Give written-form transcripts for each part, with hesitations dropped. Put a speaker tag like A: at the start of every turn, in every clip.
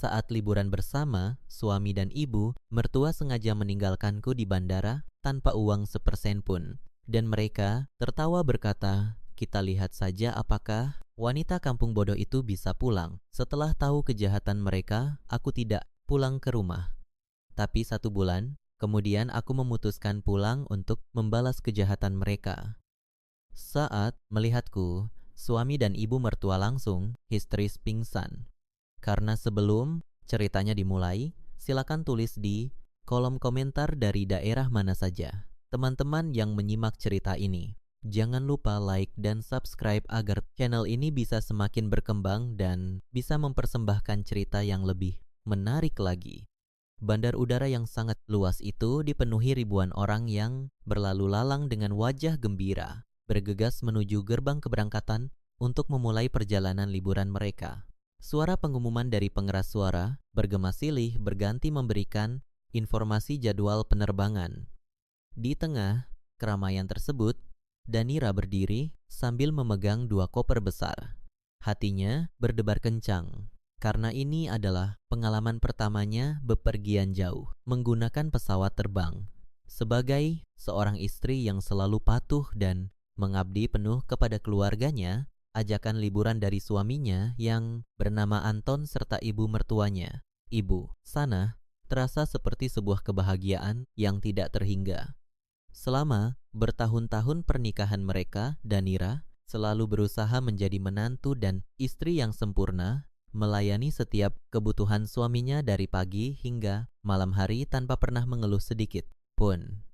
A: Saat liburan bersama, suami dan ibu mertua sengaja meninggalkanku di bandara tanpa uang sepersen pun. Dan mereka tertawa berkata, "Kita lihat saja apakah wanita kampung bodoh itu bisa pulang." Setelah tahu kejahatan mereka, aku tidak pulang ke rumah. Tapi 1 bulan kemudian aku memutuskan pulang untuk membalas kejahatan mereka. Saat melihatku, suami dan ibu mertua langsung histeris pingsan. Karena sebelum ceritanya dimulai, silakan tulis di kolom komentar dari daerah mana saja teman-teman yang menyimak cerita ini. Jangan lupa like dan subscribe agar channel ini bisa semakin berkembang dan bisa mempersembahkan cerita yang lebih menarik lagi. Bandar udara yang sangat luas itu dipenuhi ribuan orang yang berlalu lalang dengan wajah gembira, bergegas menuju gerbang keberangkatan untuk memulai perjalanan liburan mereka. Suara pengumuman dari pengeras suara bergema silih berganti memberikan informasi jadwal penerbangan. Di tengah keramaian tersebut, Danira berdiri sambil memegang 2 koper besar. Hatinya berdebar kencang, karena ini adalah pengalaman pertamanya bepergian jauh menggunakan pesawat terbang. Sebagai seorang istri yang selalu patuh dan mengabdi penuh kepada keluarganya, ajakan liburan dari suaminya yang bernama Anton serta ibu mertuanya, Ibu Sanah, terasa seperti sebuah kebahagiaan yang tidak terhingga. Selama bertahun-tahun pernikahan mereka, Danira selalu berusaha menjadi menantu dan istri yang sempurna, melayani setiap kebutuhan suaminya dari pagi hingga malam hari tanpa pernah mengeluh sedikit pun.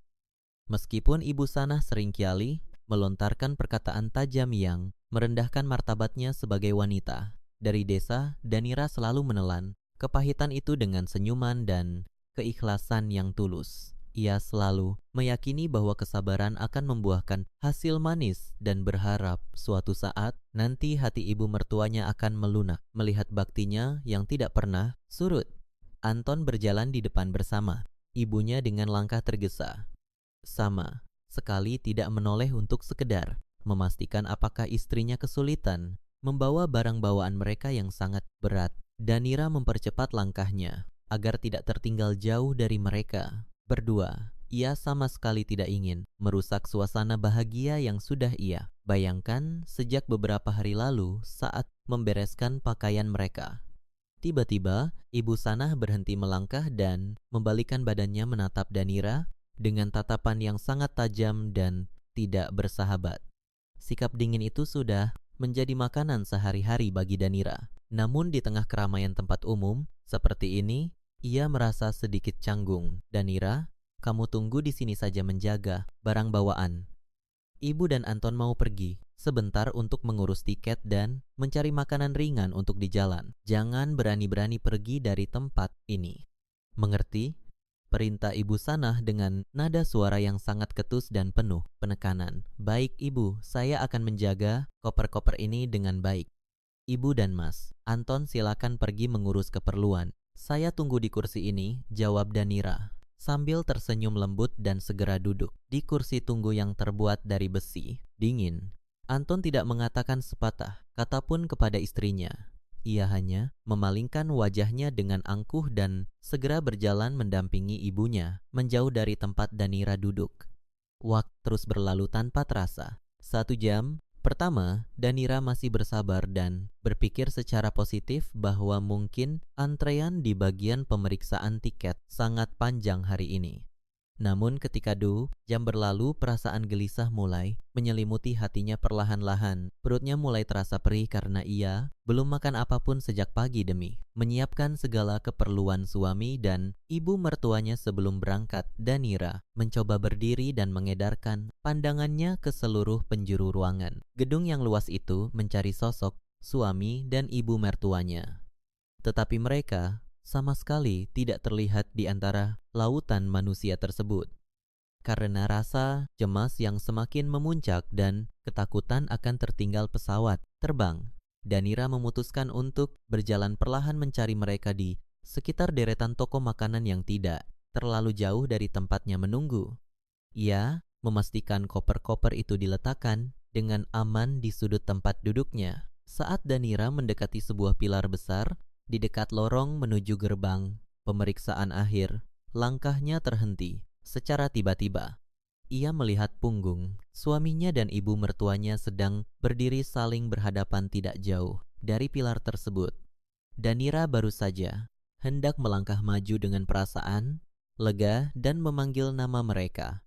A: Meskipun Ibu Sanah seringkali melontarkan perkataan tajam yang merendahkan martabatnya sebagai wanita, dari desa Danira selalu menelan kepahitan itu dengan senyuman dan keikhlasan yang tulus. Ia selalu meyakini bahwa kesabaran akan membuahkan hasil manis dan berharap suatu saat nanti hati ibu mertuanya akan melunak melihat baktinya yang tidak pernah surut. Anton berjalan di depan bersama ibunya dengan langkah tergesa. Sama sekali tidak menoleh untuk sekedar memastikan apakah istrinya kesulitan membawa barang bawaan mereka yang sangat berat. Danira mempercepat langkahnya agar tidak tertinggal jauh dari mereka berdua. Ia sama sekali tidak ingin merusak suasana bahagia yang sudah ia bayangkan sejak beberapa hari lalu saat membereskan pakaian mereka. Tiba-tiba, Ibu Sanah berhenti melangkah dan membalikkan badannya menatap Danira dengan tatapan yang sangat tajam dan tidak bersahabat. Sikap dingin itu sudah menjadi makanan sehari-hari bagi Danira. Namun di tengah keramaian tempat umum seperti ini, ia merasa sedikit canggung. "Danira, kamu tunggu di sini saja menjaga barang bawaan. Ibu dan Anton mau pergi sebentar untuk mengurus tiket dan mencari makanan ringan untuk di jalan. Jangan berani-berani pergi dari tempat ini. Mengerti?" Perintah Ibu Sanah dengan nada suara yang sangat ketus dan penuh penekanan. "Baik Ibu, saya akan menjaga koper-koper ini dengan baik. Ibu dan Mas, Anton silakan pergi mengurus keperluan. Saya tunggu di kursi ini," jawab Danira sambil tersenyum lembut dan segera duduk di kursi tunggu yang terbuat dari besi dingin. Anton tidak mengatakan sepatah kata pun kepada istrinya. Ia hanya memalingkan wajahnya dengan angkuh dan segera berjalan mendampingi ibunya menjauh dari tempat Danira duduk. Waktu terus berlalu tanpa terasa. 1 jam pertama, Danira masih bersabar dan berpikir secara positif bahwa mungkin antrean di bagian pemeriksaan tiket sangat panjang hari ini. Namun ketika 2 jam berlalu, perasaan gelisah mulai menyelimuti hatinya perlahan-lahan. Perutnya mulai terasa perih karena ia belum makan apapun sejak pagi demi menyiapkan segala keperluan suami dan ibu mertuanya sebelum berangkat. Danira mencoba berdiri dan mengedarkan pandangannya ke seluruh penjuru ruangan. Gedung yang luas itu mencari sosok suami dan ibu mertuanya. Tetapi mereka sama sekali tidak terlihat di antara lautan manusia tersebut. Karena rasa cemas yang semakin memuncak dan ketakutan akan tertinggal pesawat terbang, Danira memutuskan untuk berjalan perlahan mencari mereka di sekitar deretan toko makanan yang tidak terlalu jauh dari tempatnya menunggu. Ia memastikan koper-koper itu diletakkan dengan aman di sudut tempat duduknya. Saat Danira mendekati sebuah pilar besar Di dekat lorong menuju gerbang pemeriksaan akhir, langkahnya terhenti secara tiba-tiba. Ia melihat Punggung, suaminya dan ibu mertuanya sedang berdiri saling berhadapan tidak jauh dari pilar tersebut. Danira baru saja hendak melangkah maju dengan perasaan lega dan memanggil nama mereka.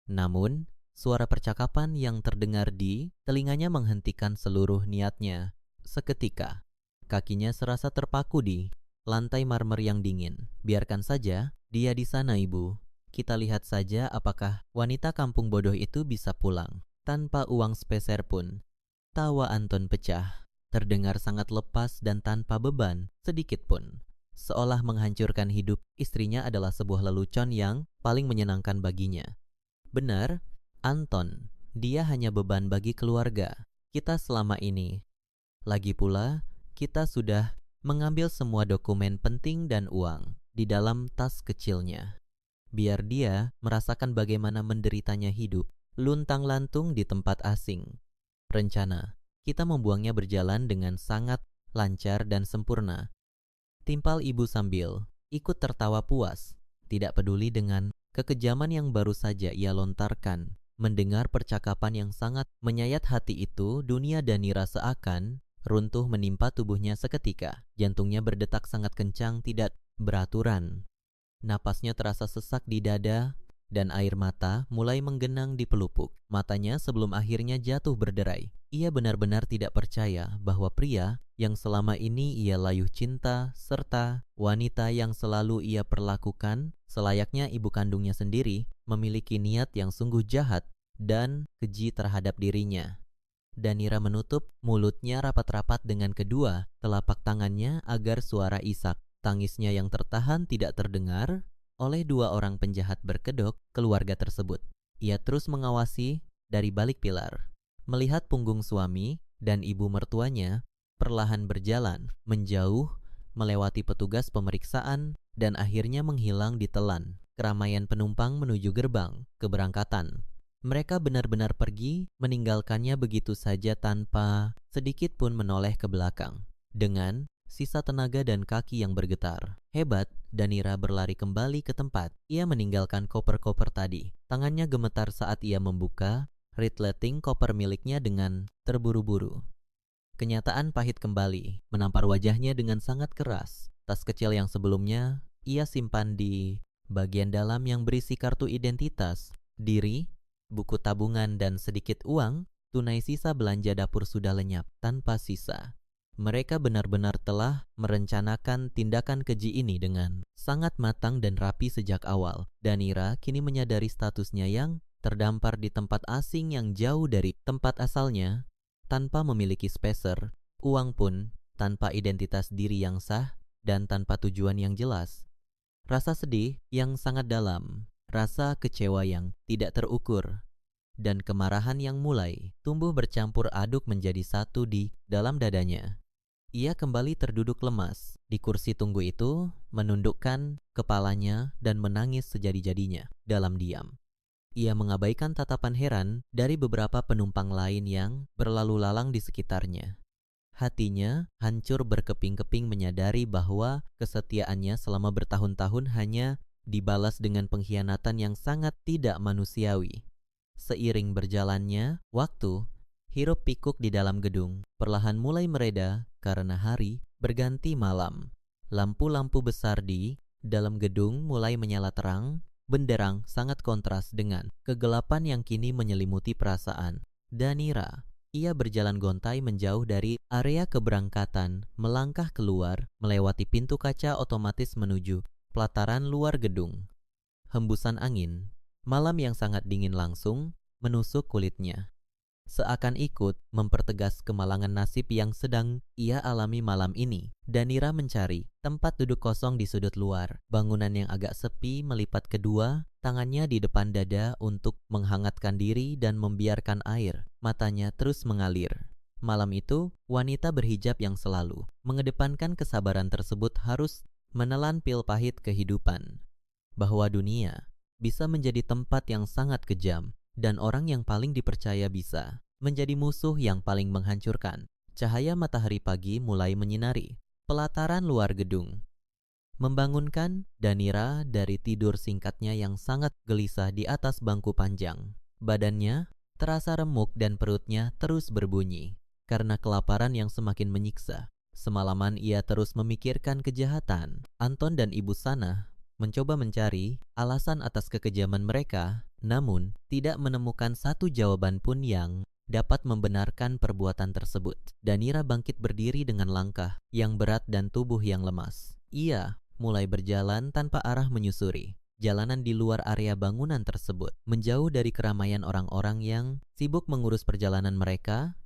A: Namun, suara percakapan yang terdengar di telinganya menghentikan seluruh niatnya. Seketika, kakinya serasa terpaku di lantai marmer yang dingin. Biarkan saja, dia di sana, Ibu. Kita lihat saja apakah wanita kampung bodoh itu bisa pulang tanpa uang sepeser pun. Tawa Anton pecah, terdengar sangat lepas dan tanpa beban sedikit pun. Seolah menghancurkan hidup istrinya adalah sebuah lelucon yang paling menyenangkan baginya. Benar, Anton, dia hanya beban bagi keluarga kita selama ini. Lagi pula, kita sudah mengambil semua dokumen penting dan uang di dalam tas kecilnya. Biar dia merasakan bagaimana menderitanya hidup, luntang-lantung di tempat asing. Rencana, kita membuangnya berjalan dengan sangat lancar dan sempurna. Timpal ibu sambil ikut tertawa puas, tidak peduli dengan kekejaman yang baru saja ia lontarkan. Mendengar percakapan yang sangat menyayat hati itu, dunia Danira seakan runtuh menimpa tubuhnya seketika. Jantungnya berdetak sangat kencang, tidak beraturan. Napasnya terasa sesak di dada dan air mata mulai menggenang di pelupuk. Matanya sebelum akhirnya jatuh berderai. Ia benar-benar tidak percaya bahwa pria yang selama ini ia layuh cinta serta wanita yang selalu ia perlakukan selayaknya ibu kandungnya sendiri memiliki niat yang sungguh jahat dan keji terhadap dirinya. Danira menutup mulutnya rapat-rapat dengan kedua telapak tangannya agar suara isak tangisnya yang tertahan tidak terdengar oleh dua orang penjahat berkedok keluarga tersebut. Ia terus mengawasi dari balik pilar, melihat punggung suami dan ibu mertuanya perlahan berjalan, menjauh, melewati petugas pemeriksaan, dan akhirnya menghilang di telan keramaian penumpang menuju gerbang keberangkatan. Mereka benar-benar pergi, meninggalkannya begitu saja tanpa sedikit pun menoleh ke belakang. Dengan sisa tenaga dan kaki yang bergetar. Hebat, Danira berlari kembali ke tempat. Ia meninggalkan koper-koper tadi. Tangannya gemetar saat ia membuka retleting koper miliknya dengan terburu-buru. Kenyataan pahit kembali, menampar wajahnya dengan sangat keras. Tas kecil yang sebelumnya ia simpan di bagian dalam yang berisi kartu identitas, diri, buku tabungan dan sedikit uang, tunai sisa belanja dapur sudah lenyap tanpa sisa. Mereka benar-benar telah merencanakan tindakan keji ini dengan sangat matang dan rapi sejak awal. Danira kini menyadari statusnya yang terdampar di tempat asing yang jauh dari tempat asalnya, tanpa memiliki speser, uang pun, tanpa identitas diri yang sah, dan tanpa tujuan yang jelas. Rasa sedih yang sangat dalam, rasa kecewa yang tidak terukur, dan kemarahan yang mulai tumbuh bercampur aduk menjadi satu di dalam dadanya. Ia kembali terduduk lemas di kursi tunggu itu, menundukkan kepalanya dan menangis sejadi-jadinya dalam diam. Ia mengabaikan tatapan heran dari beberapa penumpang lain yang berlalu lalang di sekitarnya. Hatinya hancur berkeping-keping menyadari bahwa kesetiaannya selama bertahun-tahun hanya dibalas dengan pengkhianatan yang sangat tidak manusiawi. Seiring berjalannya waktu, hiruk pikuk di dalam gedung perlahan mulai mereda karena hari berganti malam. Lampu-lampu besar di dalam gedung mulai menyala terang, benderang sangat kontras dengan kegelapan yang kini menyelimuti perasaan Danira. Ia berjalan gontai menjauh dari area keberangkatan, melangkah keluar, melewati pintu kaca otomatis menuju pelataran luar gedung. Hembusan angin, malam yang sangat dingin langsung menusuk kulitnya. Seakan ikut mempertegas kemalangan nasib yang sedang ia alami malam ini. Danira mencari tempat duduk kosong di sudut luar. Bangunan yang agak sepi melipat kedua tangannya di depan dada untuk menghangatkan diri dan membiarkan air matanya terus mengalir. Malam itu, wanita berhijab yang selalu mengedepankan kesabaran tersebut harus menelan pil pahit kehidupan. Bahwa dunia bisa menjadi tempat yang sangat kejam, dan orang yang paling dipercaya bisa menjadi musuh yang paling menghancurkan. Cahaya matahari pagi mulai menyinari Pelataran luar gedung. Membangunkan Danira dari tidur singkatnya yang sangat gelisah di atas bangku panjang. Badannya terasa remuk dan perutnya terus berbunyi karena kelaparan yang semakin menyiksa. Semalaman ia terus memikirkan kejahatan. Anton dan Ibu Sana mencoba mencari alasan atas kekejaman mereka, namun tidak menemukan satu jawaban pun yang dapat membenarkan perbuatan tersebut. Danira bangkit berdiri dengan langkah yang berat dan tubuh yang lemas. Ia mulai berjalan tanpa arah menyusuri jalanan di luar area bangunan tersebut, menjauh dari keramaian orang-orang yang sibuk mengurus perjalanan mereka.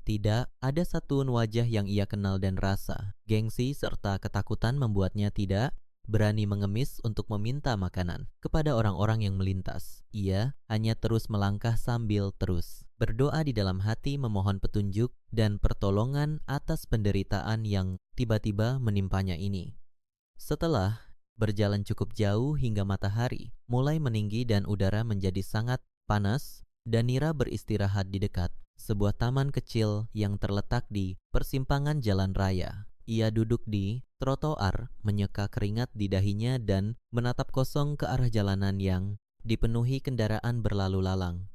A: Tidak ada satupun wajah yang ia kenal dan rasa gengsi serta ketakutan membuatnya tidak berani mengemis untuk meminta makanan kepada orang-orang yang melintas. Ia hanya terus melangkah sambil terus berdoa di dalam hati, memohon petunjuk dan pertolongan atas penderitaan yang tiba-tiba menimpanya ini. Setelah berjalan cukup jauh hingga matahari mulai meninggi dan udara menjadi sangat panas, Danira beristirahat di dekat sebuah taman kecil yang terletak di persimpangan jalan raya. Ia duduk di trotoar, menyeka keringat di dahinya dan menatap kosong ke arah jalanan yang dipenuhi kendaraan berlalu lalang.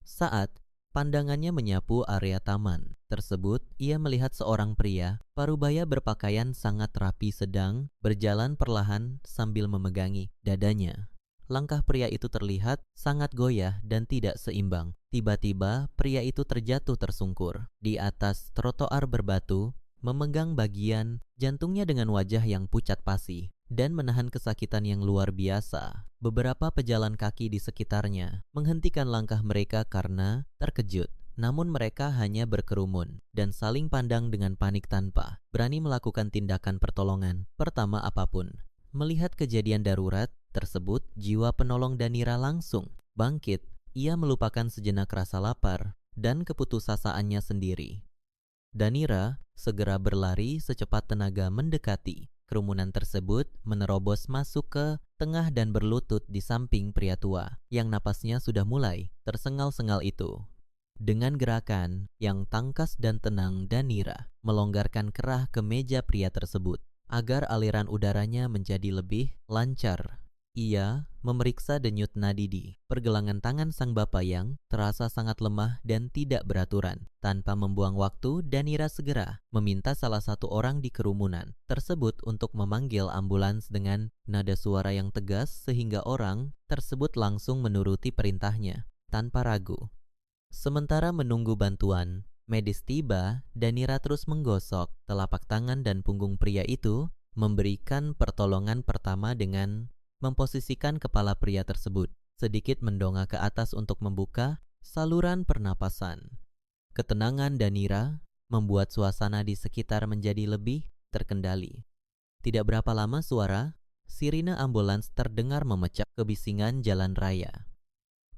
A: Saat pandangannya menyapu area taman tersebut, ia melihat seorang pria parubaya berpakaian sangat rapi sedang berjalan perlahan sambil memegangi dadanya. Langkah pria itu terlihat sangat goyah dan tidak seimbang. Tiba-tiba pria itu terjatuh tersungkur di atas trotoar berbatu, memegang bagian jantungnya dengan wajah yang pucat pasi dan menahan kesakitan yang luar biasa. Beberapa pejalan kaki di sekitarnya menghentikan langkah mereka karena terkejut. Namun mereka hanya berkerumun dan saling pandang dengan panik tanpa berani melakukan tindakan pertolongan pertama apapun. Melihat kejadian darurat tersebut, jiwa penolong Danira langsung bangkit. Ia melupakan sejenak rasa lapar dan keputusasaannya sendiri. Danira segera berlari secepat tenaga mendekati kerumunan tersebut, menerobos masuk ke tengah dan berlutut di samping pria tua yang napasnya sudah mulai tersengal-sengal itu. Dengan gerakan yang tangkas dan tenang, Danira melonggarkan kerah ke meja pria tersebut agar aliran udaranya menjadi lebih lancar. Ia memeriksa denyut nadi di pergelangan tangan sang bapa yang terasa sangat lemah dan tidak beraturan. Tanpa membuang waktu, Danira segera meminta salah satu orang di kerumunan tersebut untuk memanggil ambulans dengan nada suara yang tegas sehingga orang tersebut langsung menuruti perintahnya tanpa ragu. Sementara menunggu bantuan medis tiba, Danira terus menggosok telapak tangan dan punggung pria itu, memberikan pertolongan pertama dengan memposisikan kepala pria tersebut sedikit mendongak ke atas untuk membuka saluran pernapasan. Ketenangan Danira membuat suasana di sekitar menjadi lebih terkendali. Tidak berapa lama suara sirine ambulans terdengar memecah kebisingan jalan raya.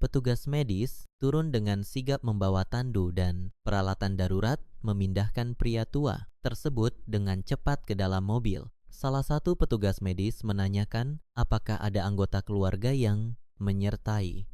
A: Petugas medis turun dengan sigap membawa tandu dan peralatan darurat, memindahkan pria tua tersebut dengan cepat ke dalam mobil. Salah satu petugas medis menanyakan apakah ada anggota keluarga yang menyertai.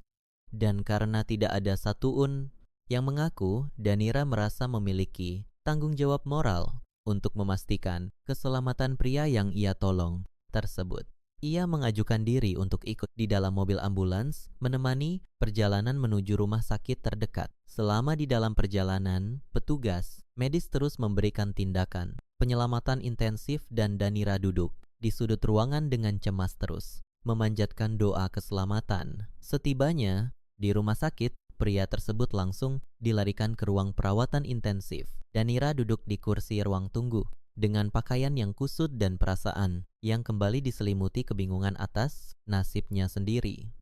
A: Dan karena tidak ada satuun yang mengaku, Danira merasa memiliki tanggung jawab moral untuk memastikan keselamatan pria yang ia tolong tersebut. Ia mengajukan diri untuk ikut di dalam mobil ambulans, menemani perjalanan menuju rumah sakit terdekat. Selama di dalam perjalanan, petugas medis terus memberikan tindakan penyelamatan intensif dan Danira duduk di sudut ruangan dengan cemas terus, memanjatkan doa keselamatan. Setibanya di rumah sakit, pria tersebut langsung dilarikan ke ruang perawatan intensif. Danira duduk di kursi ruang tunggu dengan pakaian yang kusut dan perasaan yang kembali diselimuti kebingungan atas nasibnya sendiri.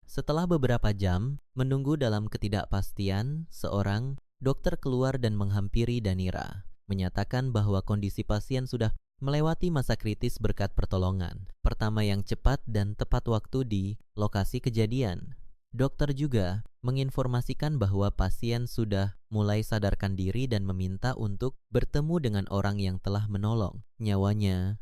A: Setelah beberapa jam menunggu dalam ketidakpastian, seorang dokter keluar dan menghampiri Danira, menyatakan bahwa kondisi pasien sudah melewati masa kritis berkat pertolongan pertama yang cepat dan tepat waktu di lokasi kejadian. Dokter juga menginformasikan bahwa pasien sudah mulai sadarkan diri dan meminta untuk bertemu dengan orang yang telah menolong nyawanya.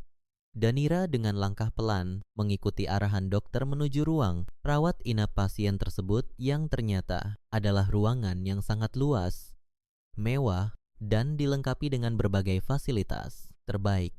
A: Danira dengan langkah pelan mengikuti arahan dokter menuju ruang rawat inap pasien tersebut yang ternyata adalah ruangan yang sangat luas, mewah, dan dilengkapi dengan berbagai fasilitas. terbaik.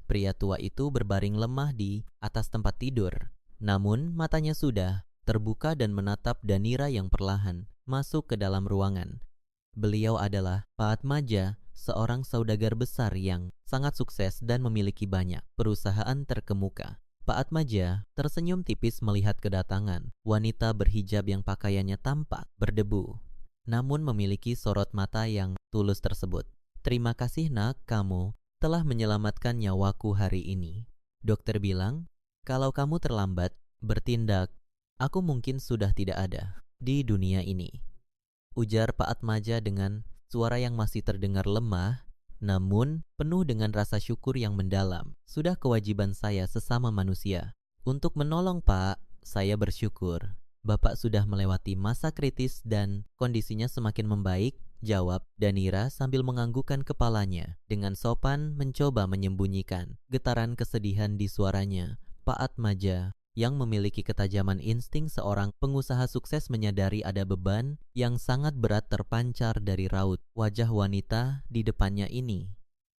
A: Pria tua itu berbaring lemah di atas tempat tidur. Namun matanya sudah terbuka dan menatap Danira yang perlahan masuk ke dalam ruangan. Beliau adalah Pak Atmaja, seorang saudagar besar yang sangat sukses dan memiliki banyak perusahaan terkemuka. Pak Atmaja tersenyum tipis melihat kedatangan wanita berhijab yang pakaiannya tampak berdebu, namun memiliki sorot mata yang tulus tersebut. "Terima kasih nak, kamu telah menyelamatkan nyawaku hari ini." Dokter bilang, "Kalau kamu terlambat bertindak, aku mungkin sudah tidak ada di dunia ini," ujar Pak Atmaja dengan suara yang masih terdengar lemah, namun penuh dengan rasa syukur yang mendalam. "Sudah kewajiban saya sesama manusia untuk menolong, Pak. Saya bersyukur Bapak sudah melewati masa kritis dan kondisinya semakin membaik," jawab Danira sambil menganggukkan kepalanya. Dengan sopan mencoba menyembunyikan getaran kesedihan di suaranya. Pak Atmaja yang memiliki ketajaman insting seorang pengusaha sukses menyadari ada beban yang sangat berat terpancar dari raut wajah wanita di depannya ini.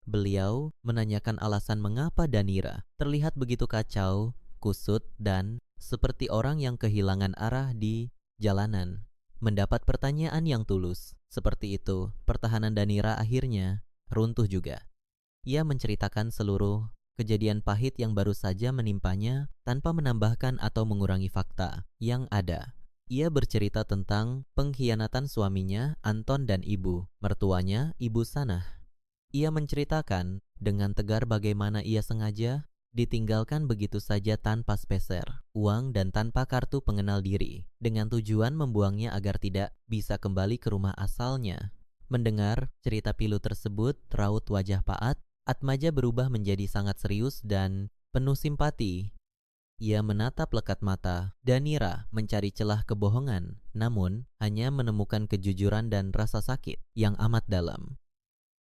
A: Beliau menanyakan alasan mengapa Danira terlihat begitu kacau, kusut, dan seperti orang yang kehilangan arah di jalanan. Mendapat pertanyaan yang tulus seperti itu, pertahanan Danira akhirnya runtuh juga. Ia menceritakan seluruh kejadian pahit yang baru saja menimpanya tanpa menambahkan atau mengurangi fakta yang ada. Ia bercerita tentang pengkhianatan suaminya, Anton, dan ibu mertuanya, Ibu Sanah. Ia menceritakan dengan tegar bagaimana ia sengaja ditinggalkan begitu saja tanpa speser uang dan tanpa kartu pengenal diri, dengan tujuan membuangnya agar tidak bisa kembali ke rumah asalnya. Mendengar cerita pilu tersebut, raut wajah Pak Atmaja berubah menjadi sangat serius dan penuh simpati. Ia menatap lekat mata Danira mencari celah kebohongan, namun hanya menemukan kejujuran dan rasa sakit yang amat dalam.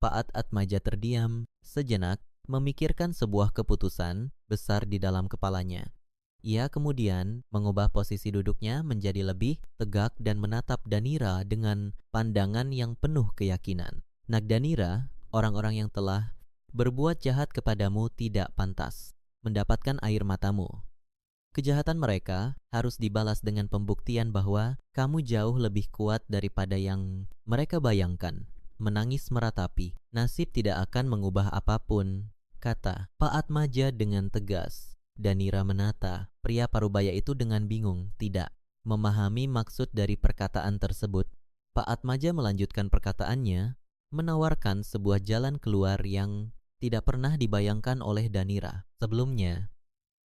A: Pak Atmaja terdiam sejenak, memikirkan sebuah keputusan besar di dalam kepalanya. Ia kemudian mengubah posisi duduknya menjadi lebih tegak dan menatap Danira dengan pandangan yang penuh keyakinan. "Nak Danira, orang-orang yang telah berbuat jahat kepadamu tidak pantas mendapatkan air matamu. Kejahatan mereka harus dibalas dengan pembuktian bahwa kamu jauh lebih kuat daripada yang mereka bayangkan." Menangis meratapi, "Nasib tidak akan mengubah apapun," kata Pak Atmaja dengan tegas. Danira menata pria parubaya itu dengan bingung, tidak memahami maksud dari perkataan tersebut. Pak Atmaja melanjutkan perkataannya, menawarkan sebuah jalan keluar yang tidak pernah dibayangkan oleh Danira sebelumnya.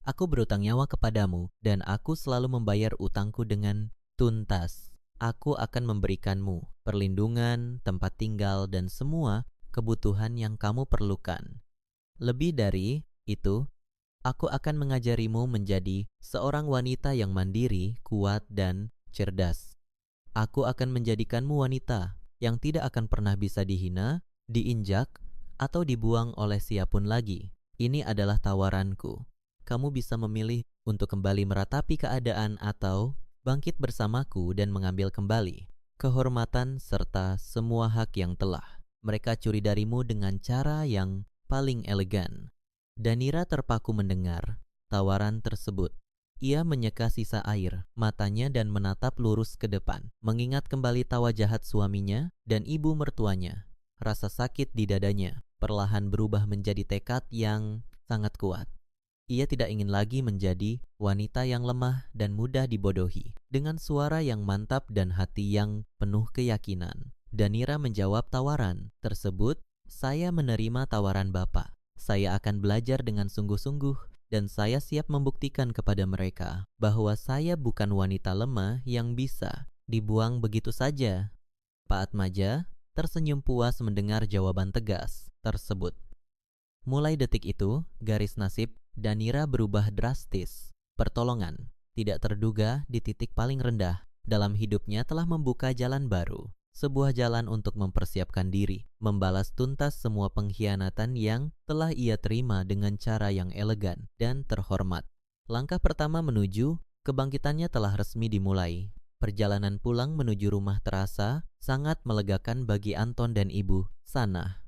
A: "Aku berutang nyawa kepadamu dan aku selalu membayar utangku dengan tuntas. Aku akan memberikanmu perlindungan, tempat tinggal, dan semua kebutuhan yang kamu perlukan. Lebih dari itu, aku akan mengajarimu menjadi seorang wanita yang mandiri, kuat, dan cerdas. Aku akan menjadikanmu wanita yang tidak akan pernah bisa dihina, diinjak, atau dibuang oleh siapapun lagi. Ini adalah tawaranku. Kamu bisa memilih untuk kembali meratapi keadaan atau bangkit bersamaku dan mengambil kembali kehormatan serta semua hak yang telah mereka curi darimu dengan cara yang paling elegan." Danira terpaku mendengar tawaran tersebut. Ia menyeka sisa air matanya dan menatap lurus ke depan, mengingat kembali tawa jahat suaminya dan ibu mertuanya. Rasa sakit di dadanya perlahan berubah menjadi tekad yang sangat kuat. Ia tidak ingin lagi menjadi wanita yang lemah dan mudah dibodohi. Dengan suara yang mantap dan hati yang penuh keyakinan, Danira menjawab tawaran tersebut. "Saya menerima tawaran Bapak. Saya akan belajar dengan sungguh-sungguh dan saya siap membuktikan kepada mereka bahwa saya bukan wanita lemah yang bisa dibuang begitu saja." Pak Atmaja tersenyum puas mendengar jawaban tegas tersebut. Mulai detik itu, garis nasib Danira berubah drastis. Pertolongan tidak terduga di titik paling rendah dalam hidupnya telah membuka jalan baru, sebuah jalan untuk mempersiapkan diri, membalas tuntas semua pengkhianatan yang telah ia terima dengan cara yang elegan dan terhormat. Langkah pertama menuju kebangkitannya telah resmi dimulai. Perjalanan pulang menuju rumah terasa sangat melegakan bagi Anton dan Ibu Sanah.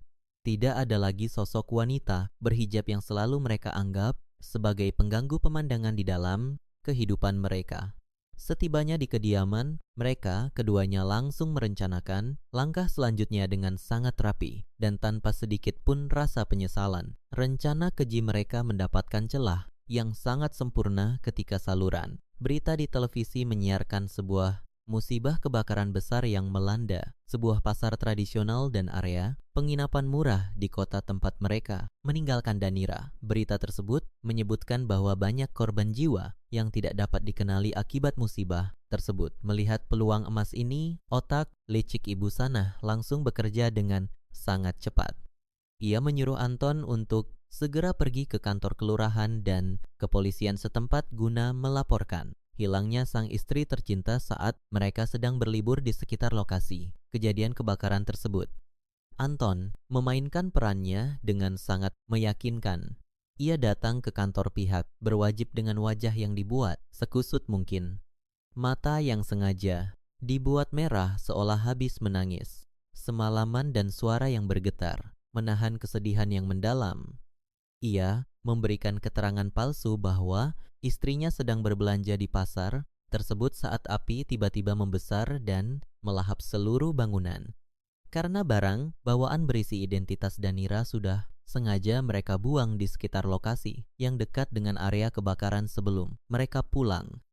A: Tidak ada lagi sosok wanita berhijab yang selalu mereka anggap sebagai pengganggu pemandangan di dalam kehidupan mereka. Setibanya di kediaman, mereka keduanya langsung merencanakan langkah selanjutnya dengan sangat rapi dan tanpa sedikit pun rasa penyesalan. Rencana keji mereka mendapatkan celah yang sangat sempurna ketika saluran berita di televisi menyiarkan sebuah musibah kebakaran besar yang melanda sebuah pasar tradisional dan area penginapan murah di kota tempat mereka meninggalkan Danira. Berita tersebut menyebutkan bahwa banyak korban jiwa yang tidak dapat dikenali akibat musibah tersebut. Melihat peluang emas ini, otak licik Ibu Sanah langsung bekerja dengan sangat cepat. Ia menyuruh Anton untuk segera pergi ke kantor kelurahan dan kepolisian setempat guna melaporkan hilangnya sang istri tercinta saat mereka sedang berlibur di sekitar lokasi kejadian kebakaran tersebut. Anton memainkan perannya dengan sangat meyakinkan. Ia datang ke kantor pihak berwajib dengan wajah yang dibuat sekusut mungkin. Mata yang sengaja dibuat merah seolah habis menangis. Semalaman dan suara yang bergetar menahan kesedihan yang mendalam. Ia memberikan keterangan palsu bahwa istrinya sedang berbelanja di pasar tersebut saat api tiba-tiba membesar dan melahap seluruh bangunan. Karena barang bawaan berisi identitas Danira sudah sengaja mereka buang di sekitar lokasi yang dekat dengan area kebakaran sebelum mereka pulang.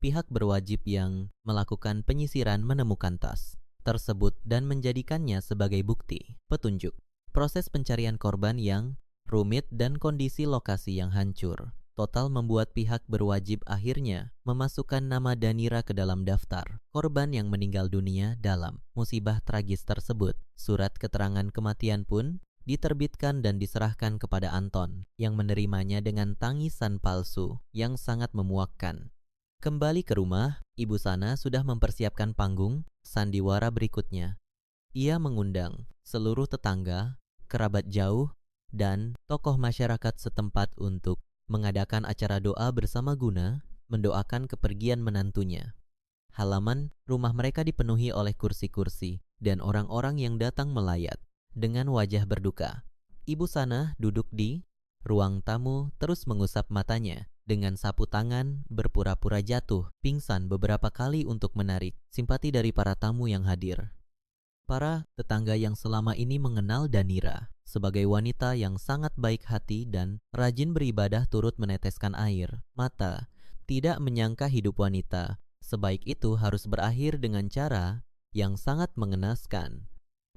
A: Pihak berwajib yang melakukan penyisiran menemukan tas tersebut dan menjadikannya sebagai bukti petunjuk. Proses pencarian korban yang rumit dan kondisi lokasi yang hancur total membuat pihak berwajib akhirnya memasukkan nama Danira ke dalam daftar korban yang meninggal dunia dalam musibah tragis tersebut. Surat keterangan kematian pun diterbitkan dan diserahkan kepada Anton yang menerimanya dengan tangisan palsu yang sangat memuakkan. Kembali ke rumah, Ibu Sanah sudah mempersiapkan panggung sandiwara berikutnya. Ia mengundang seluruh tetangga, kerabat jauh, dan tokoh masyarakat setempat untuk mengadakan acara doa bersama guna mendoakan kepergian menantunya. Halaman rumah mereka dipenuhi oleh kursi-kursi dan orang-orang yang datang melayat dengan wajah berduka. Ibu Sanah duduk di ruang tamu terus mengusap matanya dengan sapu tangan berpura-pura jatuh pingsan beberapa kali untuk menarik simpati dari para tamu yang hadir. Para tetangga yang selama ini mengenal Danira sebagai wanita yang sangat baik hati dan rajin beribadah turut meneteskan air mata, tidak menyangka hidup wanita sebaik itu harus berakhir dengan cara yang sangat mengenaskan.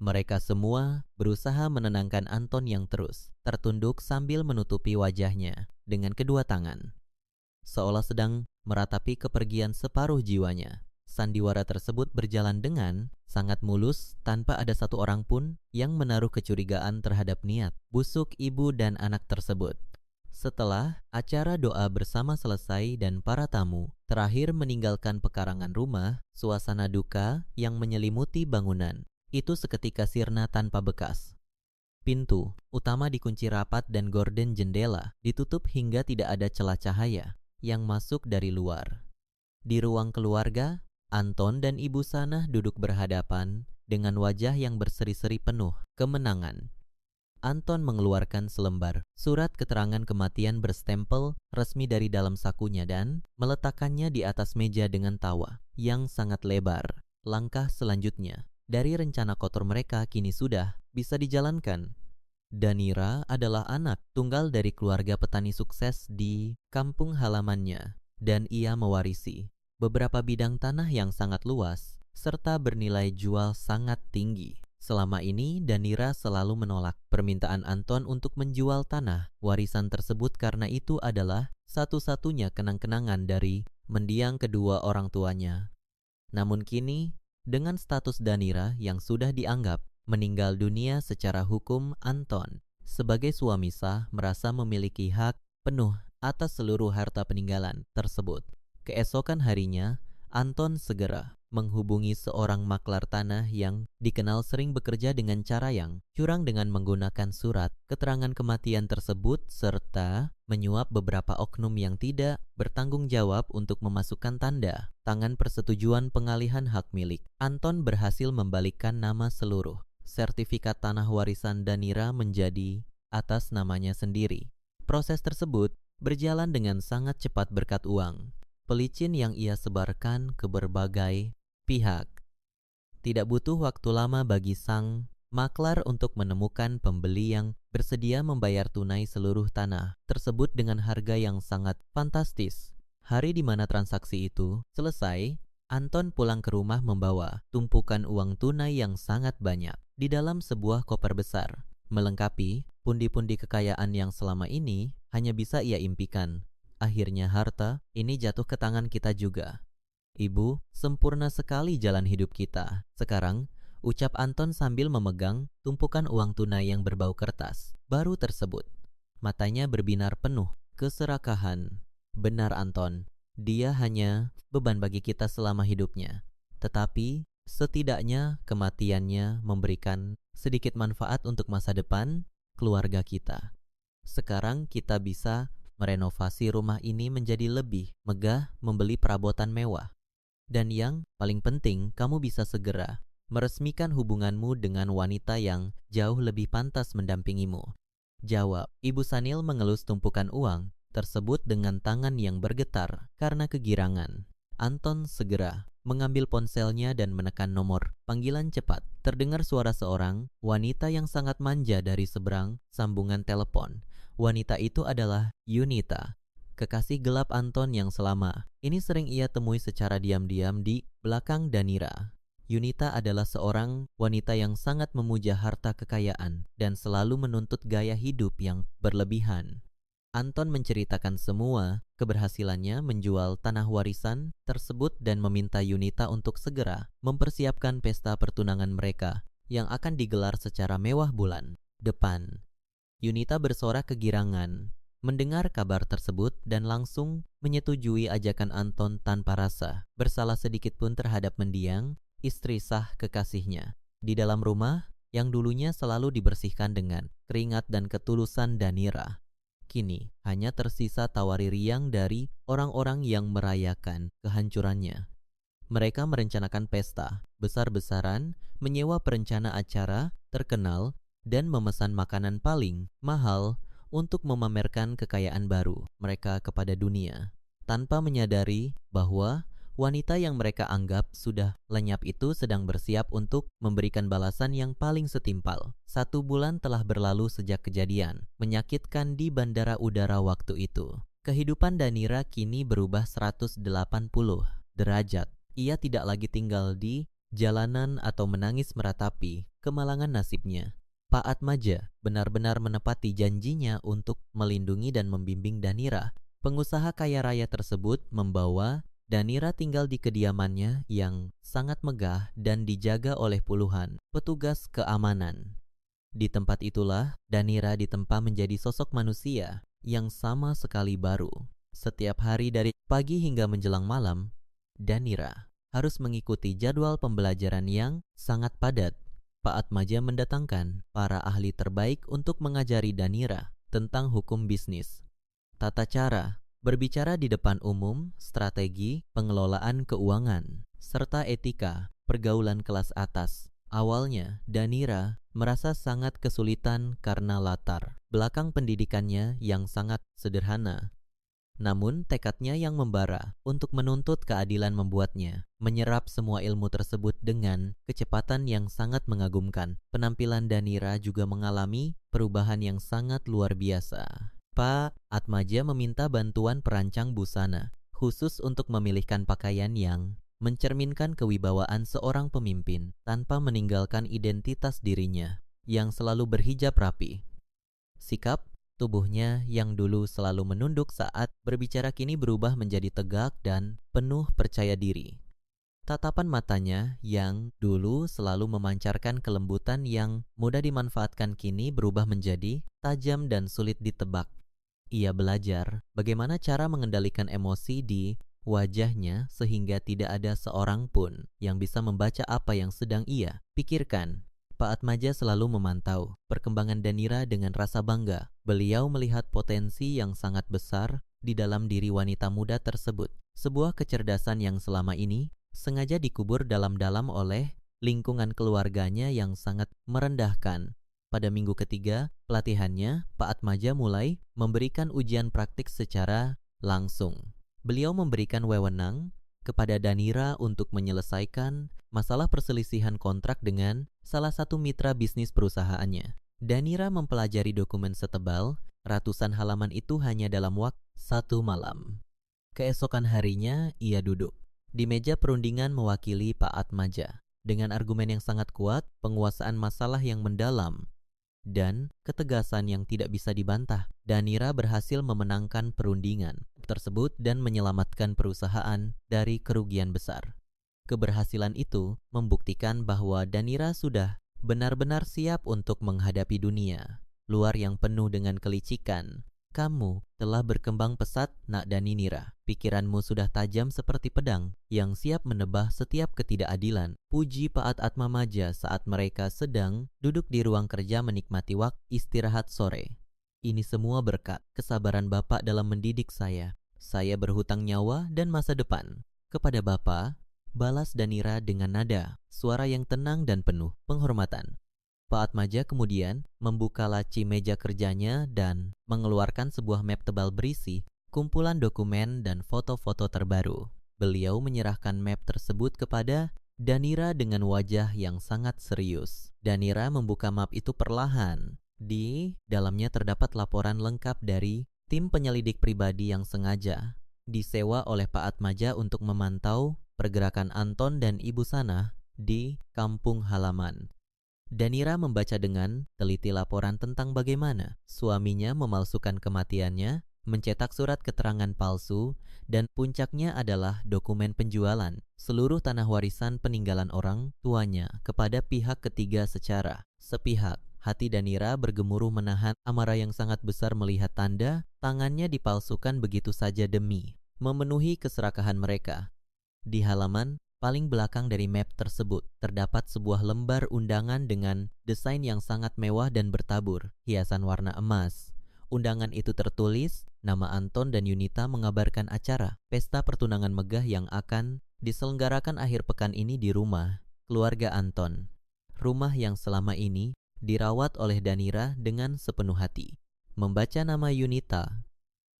A: Mereka semua berusaha menenangkan Anton yang terus tertunduk sambil menutupi wajahnya dengan kedua tangan, seolah sedang meratapi kepergian separuh jiwanya. Sandiwara tersebut berjalan dengan sangat mulus tanpa ada satu orang pun yang menaruh kecurigaan terhadap niat busuk ibu dan anak tersebut. Setelah acara doa bersama selesai dan para tamu terakhir meninggalkan pekarangan rumah, suasana duka yang menyelimuti bangunan itu seketika sirna tanpa bekas. Pintu utama dikunci rapat dan gorden jendela ditutup hingga tidak ada celah cahaya yang masuk dari luar. Di ruang keluarga, Anton dan Ibu Sanah duduk berhadapan dengan wajah yang berseri-seri penuh kemenangan. Anton mengeluarkan selembar surat keterangan kematian berstempel resmi dari dalam sakunya dan meletakkannya di atas meja dengan tawa yang sangat lebar. Langkah selanjutnya dari rencana kotor mereka kini sudah bisa dijalankan. Danira adalah anak tunggal dari keluarga petani sukses di kampung halamannya dan ia mewarisi beberapa bidang tanah yang sangat luas serta bernilai jual sangat tinggi. Selama ini Danira selalu menolak permintaan Anton untuk menjual tanah warisan tersebut karena itu adalah satu-satunya kenang-kenangan dari mendiang kedua orang tuanya. Namun kini dengan status Danira yang sudah dianggap meninggal dunia secara hukum, Anton sebagai suami sah merasa memiliki hak penuh atas seluruh harta peninggalan tersebut. Keesokan harinya, Anton segera menghubungi seorang maklar tanah yang dikenal sering bekerja dengan cara yang curang dengan menggunakan surat keterangan kematian tersebut serta menyuap beberapa oknum yang tidak bertanggung jawab untuk memasukkan tanda tangan persetujuan pengalihan hak milik. Anton berhasil membalikkan nama seluruh sertifikat tanah warisan Danira menjadi atas namanya sendiri. Proses tersebut berjalan dengan sangat cepat berkat uang pelicin yang ia sebarkan ke berbagai pihak. Tidak butuh waktu lama bagi sang maklar untuk menemukan pembeli yang bersedia membayar tunai seluruh tanah tersebut dengan harga yang sangat fantastis. Hari di mana transaksi itu selesai, Anton pulang ke rumah membawa tumpukan uang tunai yang sangat banyak di dalam sebuah koper besar, melengkapi pundi-pundi kekayaan yang selama ini hanya bisa ia impikan. Akhirnya harta ini jatuh ke tangan kita juga. Ibu, sempurna sekali jalan hidup kita. Sekarang, ucap Anton sambil memegang tumpukan uang tunai yang berbau kertas baru tersebut. Matanya berbinar penuh keserakahan. Benar Anton, dia hanya beban bagi kita selama hidupnya. Tetapi, setidaknya kematiannya memberikan sedikit manfaat untuk masa depan keluarga kita. Sekarang kita bisa merenovasi rumah ini menjadi lebih megah, membeli perabotan mewah. Dan yang paling penting, kamu bisa segera meresmikan hubunganmu dengan wanita yang jauh lebih pantas mendampingimu. Jawab, Ibu Sanil mengelus tumpukan uang tersebut dengan tangan yang bergetar karena kegirangan. Anton segera mengambil ponselnya dan menekan nomor panggilan cepat. Terdengar suara seorang wanita yang sangat manja dari seberang sambungan telepon. Wanita itu adalah Yunita, kekasih gelap Anton yang selama ini sering ia temui secara diam-diam di belakang Danira. Yunita adalah seorang wanita yang sangat memuja harta kekayaan dan selalu menuntut gaya hidup yang berlebihan. Anton menceritakan semua keberhasilannya menjual tanah warisan tersebut dan meminta Yunita untuk segera mempersiapkan pesta pertunangan mereka yang akan digelar secara mewah bulan depan. Yunita bersorak kegirangan mendengar kabar tersebut dan langsung menyetujui ajakan Anton tanpa rasa bersalah sedikit pun terhadap mendiang istri sah kekasihnya. Di dalam rumah yang dulunya selalu dibersihkan dengan keringat dan ketulusan Danira, kini hanya tersisa tawari riang dari orang-orang yang merayakan kehancurannya. Mereka merencanakan pesta besar-besaran, menyewa perencana acara terkenal, dan memesan makanan paling mahal untuk memamerkan kekayaan baru mereka kepada dunia. Tanpa menyadari bahwa wanita yang mereka anggap sudah lenyap itu sedang bersiap untuk memberikan balasan yang paling setimpal. 1 bulan telah berlalu sejak kejadian menyakitkan di bandara udara waktu itu. Kehidupan Danira kini berubah 180 derajat. Ia tidak lagi tinggal di jalanan atau menangis meratapi kemalangan nasibnya. Pak Atmaja benar-benar menepati janjinya untuk melindungi dan membimbing Danira. Pengusaha kaya raya tersebut membawa Danira tinggal di kediamannya yang sangat megah dan dijaga oleh puluhan petugas keamanan. Di tempat itulah Danira ditempa menjadi sosok manusia yang sama sekali baru. Setiap hari dari pagi hingga menjelang malam, Danira harus mengikuti jadwal pembelajaran yang sangat padat. Pak Atmaja mendatangkan para ahli terbaik untuk mengajari Danira tentang hukum bisnis, tata cara berbicara di depan umum, strategi pengelolaan keuangan, serta etika pergaulan kelas atas. Awalnya, Danira merasa sangat kesulitan karena latar belakang pendidikannya yang sangat sederhana. Namun, tekadnya yang membara untuk menuntut keadilan membuatnya menyerap semua ilmu tersebut dengan kecepatan yang sangat mengagumkan. Penampilan Danira juga mengalami perubahan yang sangat luar biasa. Pak Atmaja meminta bantuan perancang busana khusus untuk memilihkan pakaian yang mencerminkan kewibawaan seorang pemimpin tanpa meninggalkan identitas dirinya yang selalu berhijab rapi. Sikap tubuhnya yang dulu selalu menunduk saat berbicara kini berubah menjadi tegak dan penuh percaya diri. Tatapan matanya yang dulu selalu memancarkan kelembutan yang mudah dimanfaatkan kini berubah menjadi tajam dan sulit ditebak. Ia belajar bagaimana cara mengendalikan emosi di wajahnya sehingga tidak ada seorang pun yang bisa membaca apa yang sedang ia pikirkan. Pak Atmaja selalu memantau perkembangan Danira dengan rasa bangga. Beliau melihat potensi yang sangat besar di dalam diri wanita muda tersebut. Sebuah kecerdasan yang selama ini sengaja dikubur dalam-dalam oleh lingkungan keluarganya yang sangat merendahkan. Pada minggu ketiga pelatihannya, Pak Atmaja mulai memberikan ujian praktik secara langsung. Beliau memberikan wewenang kepada Danira untuk menyelesaikan masalah perselisihan kontrak dengan salah satu mitra bisnis perusahaannya. Danira mempelajari dokumen setebal ratusan halaman itu hanya dalam waktu 1 malam. Keesokan harinya, ia duduk di meja perundingan mewakili Pak Atmaja. Dengan argumen yang sangat kuat, penguasaan masalah yang mendalam, dan ketegasan yang tidak bisa dibantah, Danira berhasil memenangkan perundingan tersebut dan menyelamatkan perusahaan dari kerugian besar. Keberhasilan itu membuktikan bahwa Danira sudah benar-benar siap untuk menghadapi dunia luar yang penuh dengan kelicikan. Kamu telah berkembang pesat, nak Daninira. Pikiranmu sudah tajam seperti pedang yang siap menebah setiap ketidakadilan. Puji Pak Atmaja saat mereka sedang duduk di ruang kerja menikmati waktu istirahat sore. Ini semua berkat kesabaran Bapak dalam mendidik saya. Saya berhutang nyawa dan masa depan kepada Bapak, balas Danira dengan nada suara yang tenang dan penuh penghormatan. Pak Atmaja kemudian membuka laci meja kerjanya dan mengeluarkan sebuah map tebal berisi kumpulan dokumen dan foto-foto terbaru. Beliau menyerahkan map tersebut kepada Danira dengan wajah yang sangat serius. Danira membuka map itu perlahan. Di dalamnya terdapat laporan lengkap dari tim penyelidik pribadi yang sengaja disewa oleh Pak Atmaja untuk memantau pergerakan Anton dan Ibu Sanah di kampung halaman. Danira membaca dengan teliti laporan tentang bagaimana suaminya memalsukan kematiannya, mencetak surat keterangan palsu, dan puncaknya adalah dokumen penjualan seluruh tanah warisan peninggalan orang tuanya kepada pihak ketiga secara sepihak. Hati Danira bergemuruh menahan amarah yang sangat besar melihat tanda tangannya dipalsukan begitu saja demi memenuhi keserakahan mereka. Di halaman paling belakang dari map tersebut terdapat sebuah lembar undangan dengan desain yang sangat mewah dan bertabur hiasan warna emas. Undangan itu tertulis nama Anton dan Yunita mengabarkan acara pesta pertunangan megah yang akan diselenggarakan akhir pekan ini di rumah keluarga Anton. Rumah yang selama ini dirawat oleh Danira dengan sepenuh hati. Membaca nama Yunita,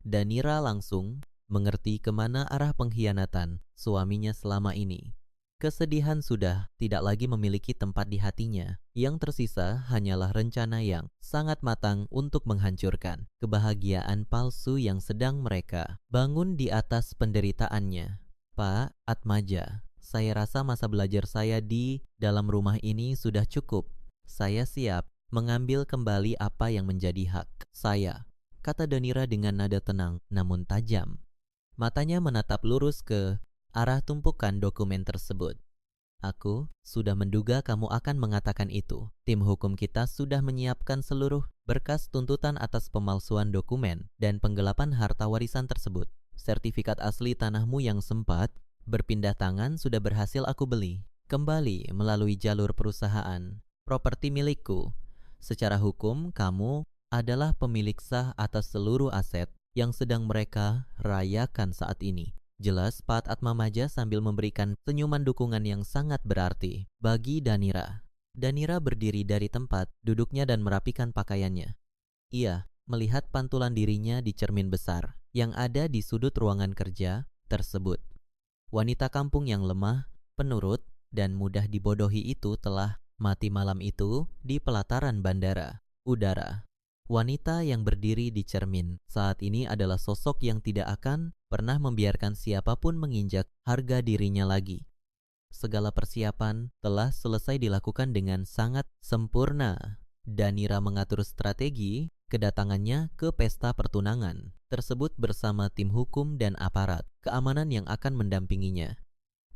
A: Danira langsung mengerti kemana arah pengkhianatan suaminya selama ini. Kesedihan sudah tidak lagi memiliki tempat di hatinya. Yang tersisa hanyalah rencana yang sangat matang untuk menghancurkan kebahagiaan palsu yang sedang mereka bangun di atas penderitaannya. Pak Atmaja, saya rasa masa belajar saya di dalam rumah ini sudah cukup. Saya siap mengambil kembali apa yang menjadi hak saya, kata Danira dengan nada tenang namun tajam. Matanya menatap lurus ke arah tumpukan dokumen tersebut. Aku sudah menduga kamu akan mengatakan itu. Tim hukum kita sudah menyiapkan seluruh berkas tuntutan atas pemalsuan dokumen dan penggelapan harta warisan tersebut. Sertifikat asli tanahmu yang sempat berpindah tangan sudah berhasil aku beli kembali melalui jalur perusahaan properti milikku. Secara hukum, kamu adalah pemilik sah atas seluruh aset yang sedang mereka rayakan saat ini. Jelas Pak Atmaja sambil memberikan senyuman dukungan yang sangat berarti bagi Danira. Danira berdiri dari tempat duduknya dan merapikan pakaiannya. Ia melihat pantulan dirinya di cermin besar yang ada di sudut ruangan kerja tersebut. Wanita kampung yang lemah, penurut, dan mudah dibodohi itu telah mati malam itu di pelataran bandara udara. Wanita yang berdiri di cermin saat ini adalah sosok yang tidak akan pernah membiarkan siapapun menginjak harga dirinya lagi. Segala persiapan telah selesai dilakukan dengan sangat sempurna. Danira mengatur strategi kedatangannya ke pesta pertunangan tersebut bersama tim hukum dan aparat keamanan yang akan mendampinginya.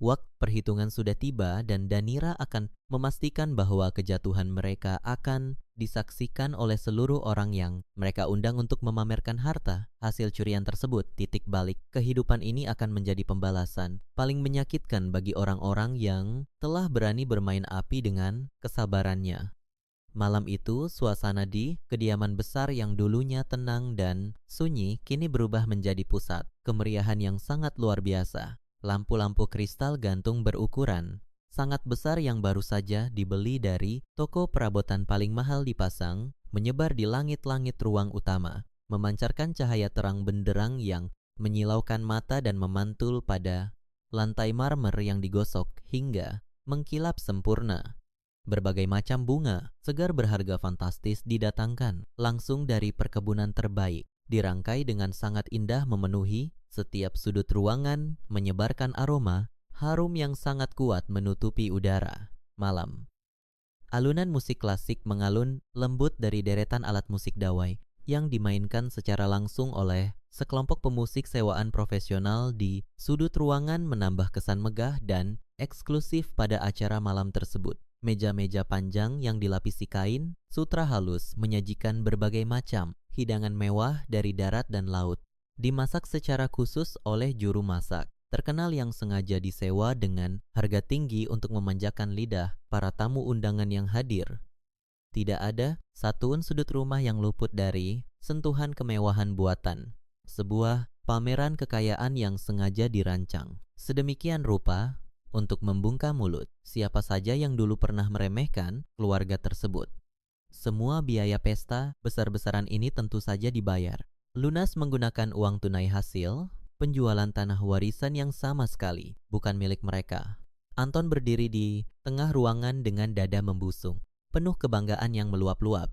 A: Waktu perhitungan sudah tiba dan Danira akan memastikan bahwa kejatuhan mereka akan disaksikan oleh seluruh orang yang mereka undang untuk memamerkan harta hasil curian tersebut. Titik balik kehidupan ini akan menjadi pembalasan paling menyakitkan bagi orang-orang yang telah berani bermain api dengan kesabarannya. Malam itu, suasana di kediaman besar yang dulunya tenang dan sunyi kini berubah menjadi pusat kemeriahan yang sangat luar biasa. Lampu-lampu kristal gantung berukuran sangat besar yang baru saja dibeli dari toko perabotan paling mahal dipasang, menyebar di langit-langit ruang utama, memancarkan cahaya terang benderang yang menyilaukan mata dan memantul pada lantai marmer yang digosok hingga mengkilap sempurna. Berbagai macam bunga segar berharga fantastis didatangkan langsung dari perkebunan terbaik, dirangkai dengan sangat indah memenuhi setiap sudut ruangan, menyebarkan aroma harum yang sangat kuat menutupi udara malam. Alunan musik klasik mengalun lembut dari deretan alat musik dawai yang dimainkan secara langsung oleh sekelompok pemusik sewaan profesional di sudut ruangan menambah kesan megah dan eksklusif pada acara malam tersebut. Meja-meja panjang yang dilapisi kain sutra halus menyajikan berbagai macam hidangan mewah dari darat dan laut, dimasak secara khusus oleh juru masak terkenal yang sengaja disewa dengan harga tinggi untuk memanjakan lidah para tamu undangan yang hadir. Tidak ada satuun sudut rumah yang luput dari sentuhan kemewahan buatan. Sebuah pameran kekayaan yang sengaja dirancang sedemikian rupa untuk membungkam mulut siapa saja yang dulu pernah meremehkan keluarga tersebut. Semua biaya pesta besar-besaran ini tentu saja dibayar lunas menggunakan uang tunai hasil penjualan tanah warisan yang sama sekali bukan milik mereka. Anton berdiri di tengah ruangan dengan dada membusung, penuh kebanggaan yang meluap-luap.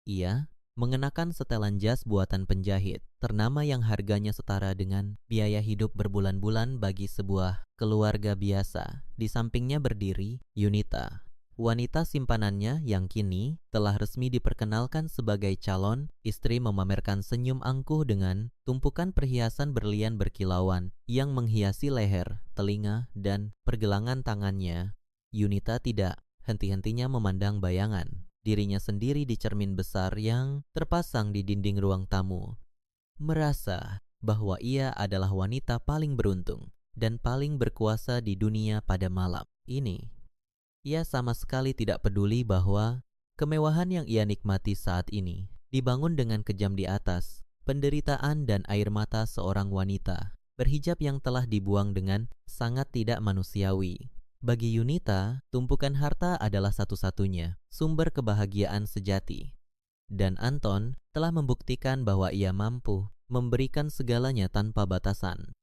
A: Ia mengenakan setelan jas buatan penjahit ternama yang harganya setara dengan biaya hidup berbulan-bulan bagi sebuah keluarga biasa. Di sampingnya berdiri Yunita, wanita simpanannya yang kini telah resmi diperkenalkan sebagai calon istri, memamerkan senyum angkuh dengan tumpukan perhiasan berlian berkilauan yang menghiasi leher, telinga, dan pergelangan tangannya. Yunita tidak henti-hentinya memandang bayangan dirinya sendiri di cermin besar yang terpasang di dinding ruang tamu, merasa bahwa ia adalah wanita paling beruntung dan paling berkuasa di dunia pada malam ini. Ia sama sekali tidak peduli bahwa kemewahan yang ia nikmati saat ini dibangun dengan kejam di atas penderitaan dan air mata seorang wanita berhijab yang telah dibuang dengan sangat tidak manusiawi. Bagi Yunita, tumpukan harta adalah satu-satunya sumber kebahagiaan sejati. Dan Anton telah membuktikan bahwa ia mampu memberikan segalanya tanpa batasan.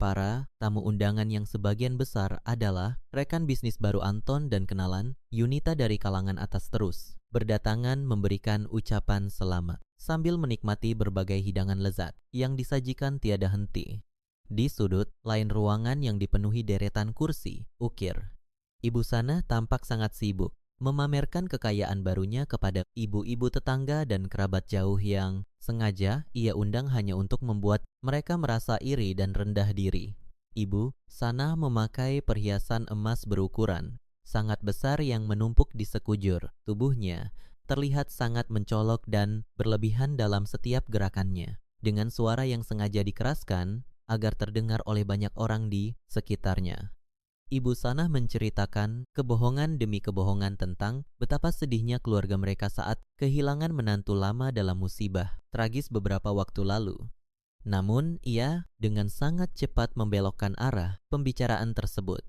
A: Para tamu undangan yang sebagian besar adalah rekan bisnis baru Anton dan kenalan Yunita dari kalangan atas terus berdatangan memberikan ucapan selamat sambil menikmati berbagai hidangan lezat yang disajikan tiada henti. Di sudut lain ruangan yang dipenuhi deretan kursi ukir, Ibu Sana tampak sangat sibuk memamerkan kekayaan barunya kepada ibu-ibu tetangga dan kerabat jauh yang sengaja ia undang hanya untuk membuat mereka merasa iri dan rendah diri. Ibu Sana memakai perhiasan emas berukuran sangat besar yang menumpuk di sekujur tubuhnya, terlihat sangat mencolok dan berlebihan dalam setiap gerakannya. Dengan suara yang sengaja dikeraskan agar terdengar oleh banyak orang di sekitarnya, Ibu Sana menceritakan kebohongan demi kebohongan tentang betapa sedihnya keluarga mereka saat kehilangan menantu lama dalam musibah tragis beberapa waktu lalu. Namun ia dengan sangat cepat membelokkan arah pembicaraan tersebut,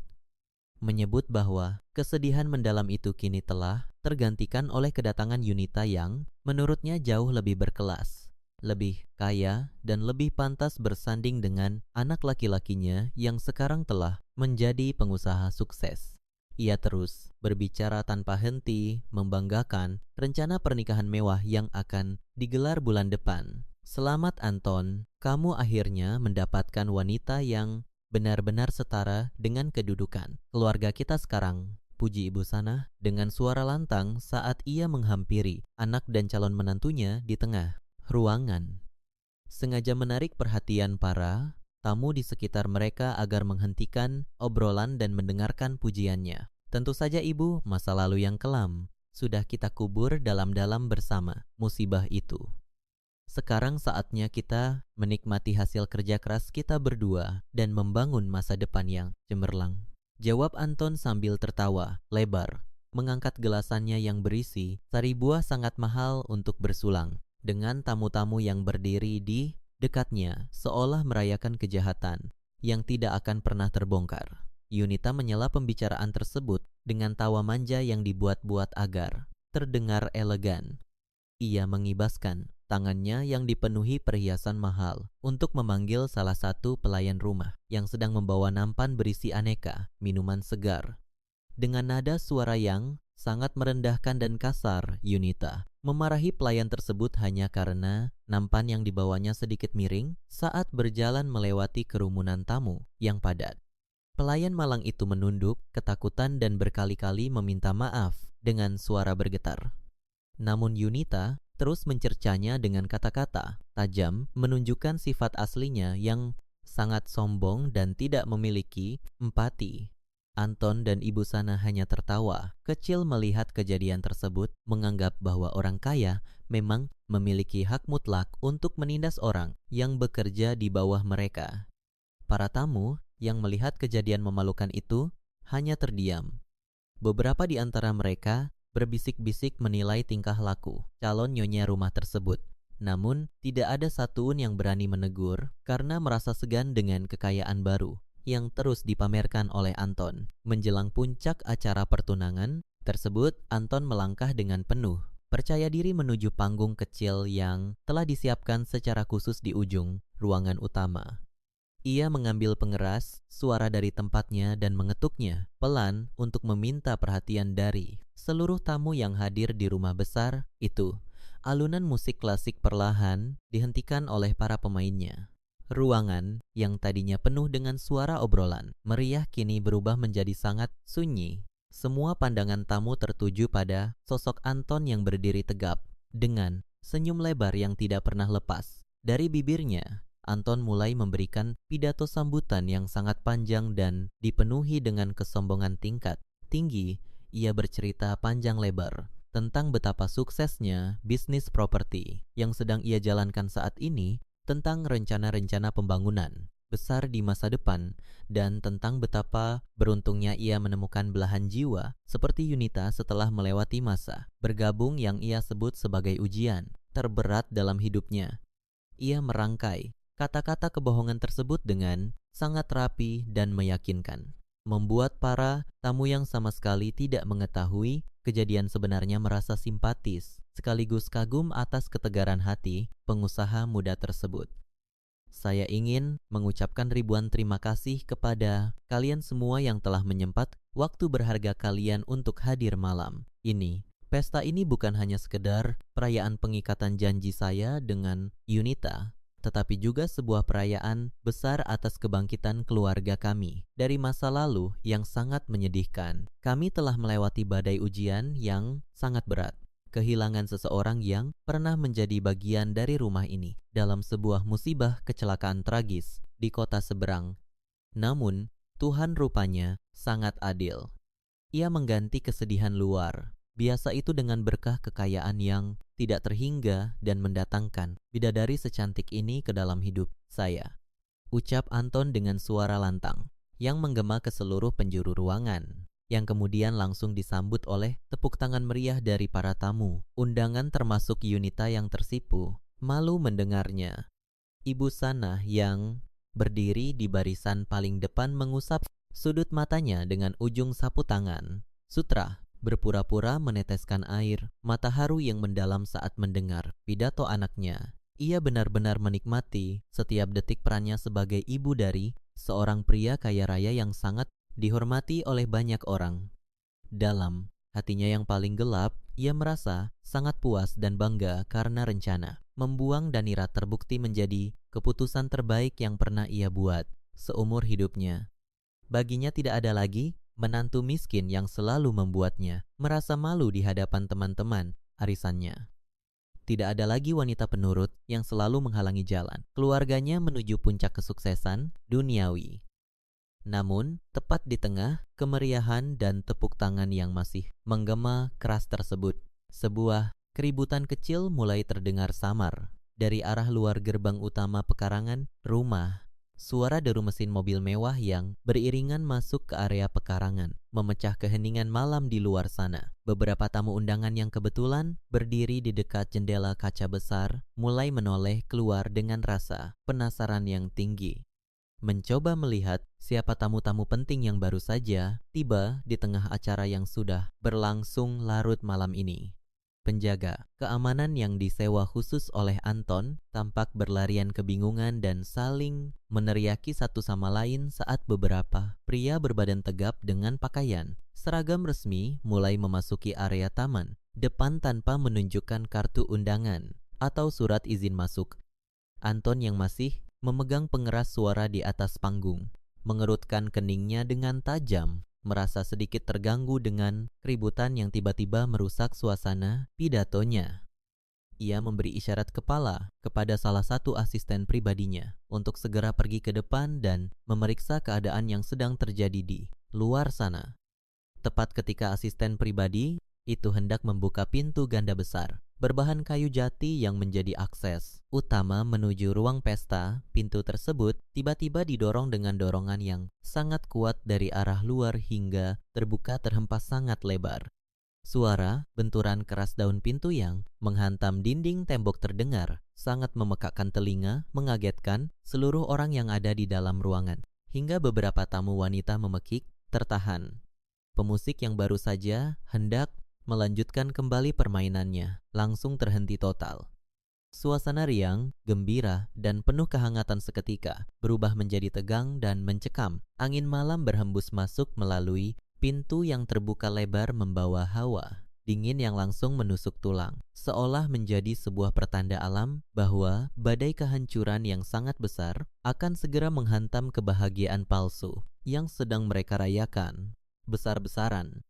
A: menyebut bahwa kesedihan mendalam itu kini telah tergantikan oleh kedatangan Yunita yang menurutnya jauh lebih berkelas, lebih kaya, dan lebih pantas bersanding dengan anak laki-lakinya yang sekarang telah menjadi pengusaha sukses. Ia terus berbicara tanpa henti, membanggakan rencana pernikahan mewah yang akan digelar bulan depan. Selamat Anton, kamu akhirnya mendapatkan wanita yang benar-benar setara dengan kedudukan keluarga kita sekarang, puji Ibu Sana dengan suara lantang saat ia menghampiri anak dan calon menantunya di tengah ruangan, sengaja menarik perhatian para tamu di sekitar mereka agar menghentikan obrolan dan mendengarkan pujiannya. Tentu saja Ibu, masa lalu yang kelam sudah kita kubur dalam-dalam bersama musibah itu. Sekarang saatnya kita menikmati hasil kerja keras kita berdua dan membangun masa depan yang cemerlang, jawab Anton sambil tertawa lebar, mengangkat gelasannya yang berisi sari buah sangat mahal untuk bersulang dengan tamu-tamu yang berdiri di dekatnya seolah merayakan kejahatan yang tidak akan pernah terbongkar. Yunita menyela pembicaraan tersebut dengan tawa manja yang dibuat-buat agar terdengar elegan. Ia mengibaskan tangannya yang dipenuhi perhiasan mahal untuk memanggil salah satu pelayan rumah yang sedang membawa nampan berisi aneka minuman segar. Dengan nada suara yang sangat merendahkan dan kasar, Yunita memarahi pelayan tersebut hanya karena nampan yang dibawanya sedikit miring saat berjalan melewati kerumunan tamu yang padat. Pelayan malang itu menunduk, ketakutan dan berkali-kali meminta maaf dengan suara bergetar. Namun Yunita terus mencercanya dengan kata-kata tajam, menunjukkan sifat aslinya yang sangat sombong dan tidak memiliki empati. Anton dan Ibu Sana hanya tertawa kecil melihat kejadian tersebut, menganggap bahwa orang kaya memang memiliki hak mutlak untuk menindas orang yang bekerja di bawah mereka. Para tamu yang melihat kejadian memalukan itu hanya terdiam. Beberapa di antara mereka berbisik-bisik menilai tingkah laku calon nyonya rumah tersebut. Namun, tidak ada satupun yang berani menegur karena merasa segan dengan kekayaan baru yang terus dipamerkan oleh Anton. Menjelang puncak acara pertunangan tersebut, Anton melangkah dengan penuh percaya diri menuju panggung kecil yang telah disiapkan secara khusus di ujung ruangan utama. Ia mengambil pengeras suara dari tempatnya dan mengetuknya pelan untuk meminta perhatian dari seluruh tamu yang hadir di rumah besar itu. Alunan musik klasik perlahan dihentikan oleh para pemainnya. Ruangan yang tadinya penuh dengan suara obrolan meriah kini berubah menjadi sangat sunyi. Semua pandangan tamu tertuju pada sosok Anton yang berdiri tegap dengan senyum lebar yang tidak pernah lepas dari bibirnya. Anton mulai memberikan pidato sambutan yang sangat panjang dan dipenuhi dengan kesombongan tingkat tinggi. Ia bercerita panjang lebar tentang betapa suksesnya bisnis properti yang sedang ia jalankan saat ini, tentang rencana-rencana pembangunan besar di masa depan, dan tentang betapa beruntungnya ia menemukan belahan jiwa seperti Yunita setelah melewati masa bergabung yang ia sebut sebagai ujian terberat dalam hidupnya. Ia merangkai kata-kata kebohongan tersebut dengan sangat rapi dan meyakinkan, membuat para tamu yang sama sekali tidak mengetahui kejadian sebenarnya merasa simpatis sekaligus kagum atas ketegaran hati pengusaha muda tersebut. Saya ingin mengucapkan ribuan terima kasih kepada kalian semua yang telah menyempat waktu berharga kalian untuk hadir malam ini. Pesta ini bukan hanya sekedar perayaan pengikatan janji saya dengan Yunita, tetapi juga sebuah perayaan besar atas kebangkitan keluarga kami dari masa lalu yang sangat menyedihkan. Kami telah melewati badai ujian yang sangat berat, kehilangan seseorang yang pernah menjadi bagian dari rumah ini dalam sebuah musibah kecelakaan tragis di kota seberang. Namun, Tuhan rupanya sangat adil. Ia mengganti kesedihan luar biasa itu dengan berkah kekayaan yang tidak terhingga dan mendatangkan bidadari secantik ini ke dalam hidup saya. Ucap Anton dengan suara lantang yang menggema ke seluruh penjuru ruangan, yang kemudian langsung disambut oleh tepuk tangan meriah dari para tamu undangan termasuk Yunita yang tersipu, malu mendengarnya. Ibu Sana yang berdiri di barisan paling depan mengusap sudut matanya dengan ujung sapu tangan. Sutra berpura-pura meneteskan air mata haru yang mendalam saat mendengar pidato anaknya. Ia benar-benar menikmati setiap detik perannya sebagai ibu dari seorang pria kaya raya yang sangat dihormati oleh banyak orang. Dalam hatinya yang paling gelap, ia merasa sangat puas dan bangga karena rencana membuang Danira terbukti menjadi keputusan terbaik yang pernah ia buat seumur hidupnya. Baginya tidak ada lagi menantu miskin yang selalu membuatnya merasa malu di hadapan teman-teman arisannya. Tidak ada lagi wanita penurut yang selalu menghalangi jalan keluarganya menuju puncak kesuksesan duniawi. Namun, tepat di tengah kemeriahan dan tepuk tangan yang masih menggema keras tersebut, sebuah keributan kecil mulai terdengar samar dari arah luar gerbang utama pekarangan rumah. Suara deru mesin mobil mewah yang beriringan masuk ke area pekarangan memecah keheningan malam di luar sana. Beberapa tamu undangan yang kebetulan berdiri di dekat jendela kaca besar mulai menoleh keluar dengan rasa penasaran yang tinggi. mencoba melihat siapa tamu-tamu penting yang baru saja tiba di tengah acara yang sudah berlangsung larut malam ini. Penjaga keamanan yang disewa khusus oleh Anton tampak berlarian kebingungan dan saling meneriaki satu sama lain saat beberapa pria berbadan tegap dengan pakaian seragam resmi mulai memasuki area taman depan tanpa menunjukkan kartu undangan atau surat izin masuk. Anton yang masih memegang pengeras suara di atas panggung mengerutkan keningnya dengan tajam, merasa sedikit terganggu dengan keributan yang tiba-tiba merusak suasana pidatonya. Ia memberi isyarat kepala kepada salah satu asisten pribadinya untuk segera pergi ke depan dan memeriksa keadaan yang sedang terjadi di luar sana. Tepat ketika asisten pribadi itu hendak membuka pintu ganda besar berbahan kayu jati yang menjadi akses utama menuju ruang pesta, pintu tersebut tiba-tiba didorong dengan dorongan yang sangat kuat dari arah luar hingga terbuka terhempas sangat lebar. Suara benturan keras daun pintu yang menghantam dinding tembok terdengar, sangat memekakkan telinga, mengagetkan seluruh orang yang ada di dalam ruangan. Hingga beberapa tamu wanita memekik, tertahan. Pemusik yang baru saja hendak melanjutkan kembali permainannya, langsung terhenti total. Suasana riang, gembira, dan penuh kehangatan seketika berubah menjadi tegang dan mencekam. Angin malam berhembus masuk melalui pintu yang terbuka lebar membawa hawa dingin yang langsung menusuk tulang, seolah menjadi sebuah pertanda alam bahwa badai kehancuran yang sangat besar akan segera menghantam kebahagiaan palsu yang sedang mereka rayakan besar-besaran.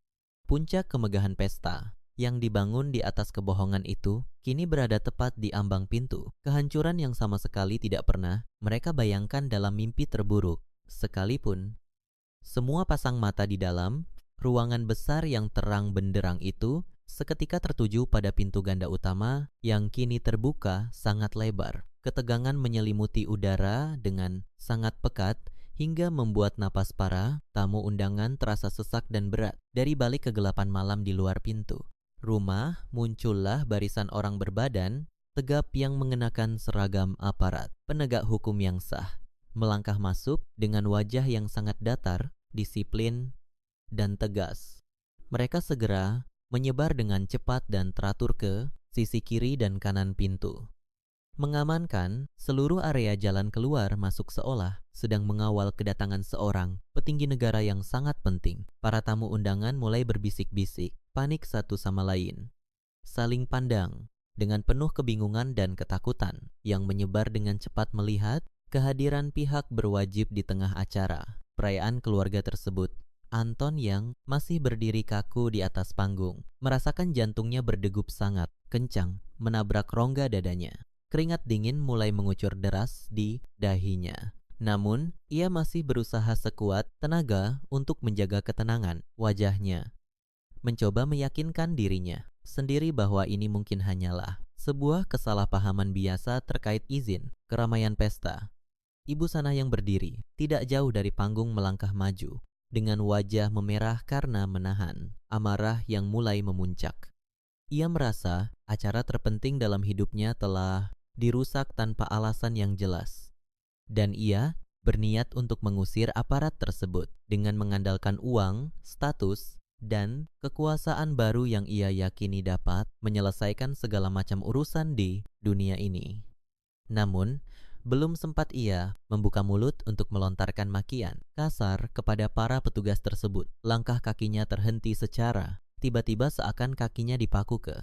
A: Puncak kemegahan pesta yang dibangun di atas kebohongan itu kini berada tepat di ambang pintu. Kehancuran yang sama sekali tidak pernah mereka bayangkan dalam mimpi terburuk sekalipun. Semua pasang mata di dalam ruangan besar yang terang benderang itu seketika tertuju pada pintu ganda utama yang kini terbuka sangat lebar. Ketegangan menyelimuti udara dengan sangat pekat hingga membuat napas para tamu undangan terasa sesak dan berat. Dari balik kegelapan malam di luar pintu rumah muncullah barisan orang berbadan tegap yang mengenakan seragam aparat penegak hukum yang sah, melangkah masuk dengan wajah yang sangat datar, disiplin, dan tegas. Mereka segera menyebar dengan cepat dan teratur ke sisi kiri dan kanan pintu, mengamankan seluruh area jalan keluar masuk seolah sedang mengawal kedatangan seorang petinggi negara yang sangat penting. Para tamu undangan mulai berbisik-bisik, panik satu sama lain, saling pandang dengan penuh kebingungan dan ketakutan yang menyebar dengan cepat melihat kehadiran pihak berwajib di tengah acara perayaan keluarga tersebut. Anton yang masih berdiri kaku di atas panggung merasakan jantungnya berdegup sangat kencang menabrak rongga dadanya. Keringat dingin mulai mengucur deras di dahinya. Namun, ia masih berusaha sekuat tenaga untuk menjaga ketenangan wajahnya. Mencoba meyakinkan dirinya sendiri bahwa ini mungkin hanyalah sebuah kesalahpahaman biasa terkait izin keramaian pesta. Ibu Sana yang berdiri tidak jauh dari panggung melangkah maju dengan wajah memerah karena menahan amarah yang mulai memuncak. Ia merasa acara terpenting dalam hidupnya telah dirusak tanpa alasan yang jelas. Dan ia berniat untuk mengusir aparat tersebut dengan mengandalkan uang, status, dan kekuasaan baru yang ia yakini dapat menyelesaikan segala macam urusan di dunia ini. Namun, belum sempat ia membuka mulut untuk melontarkan makian kasar kepada para petugas tersebut, langkah kakinya terhenti secara tiba-tiba seakan kakinya dipaku ke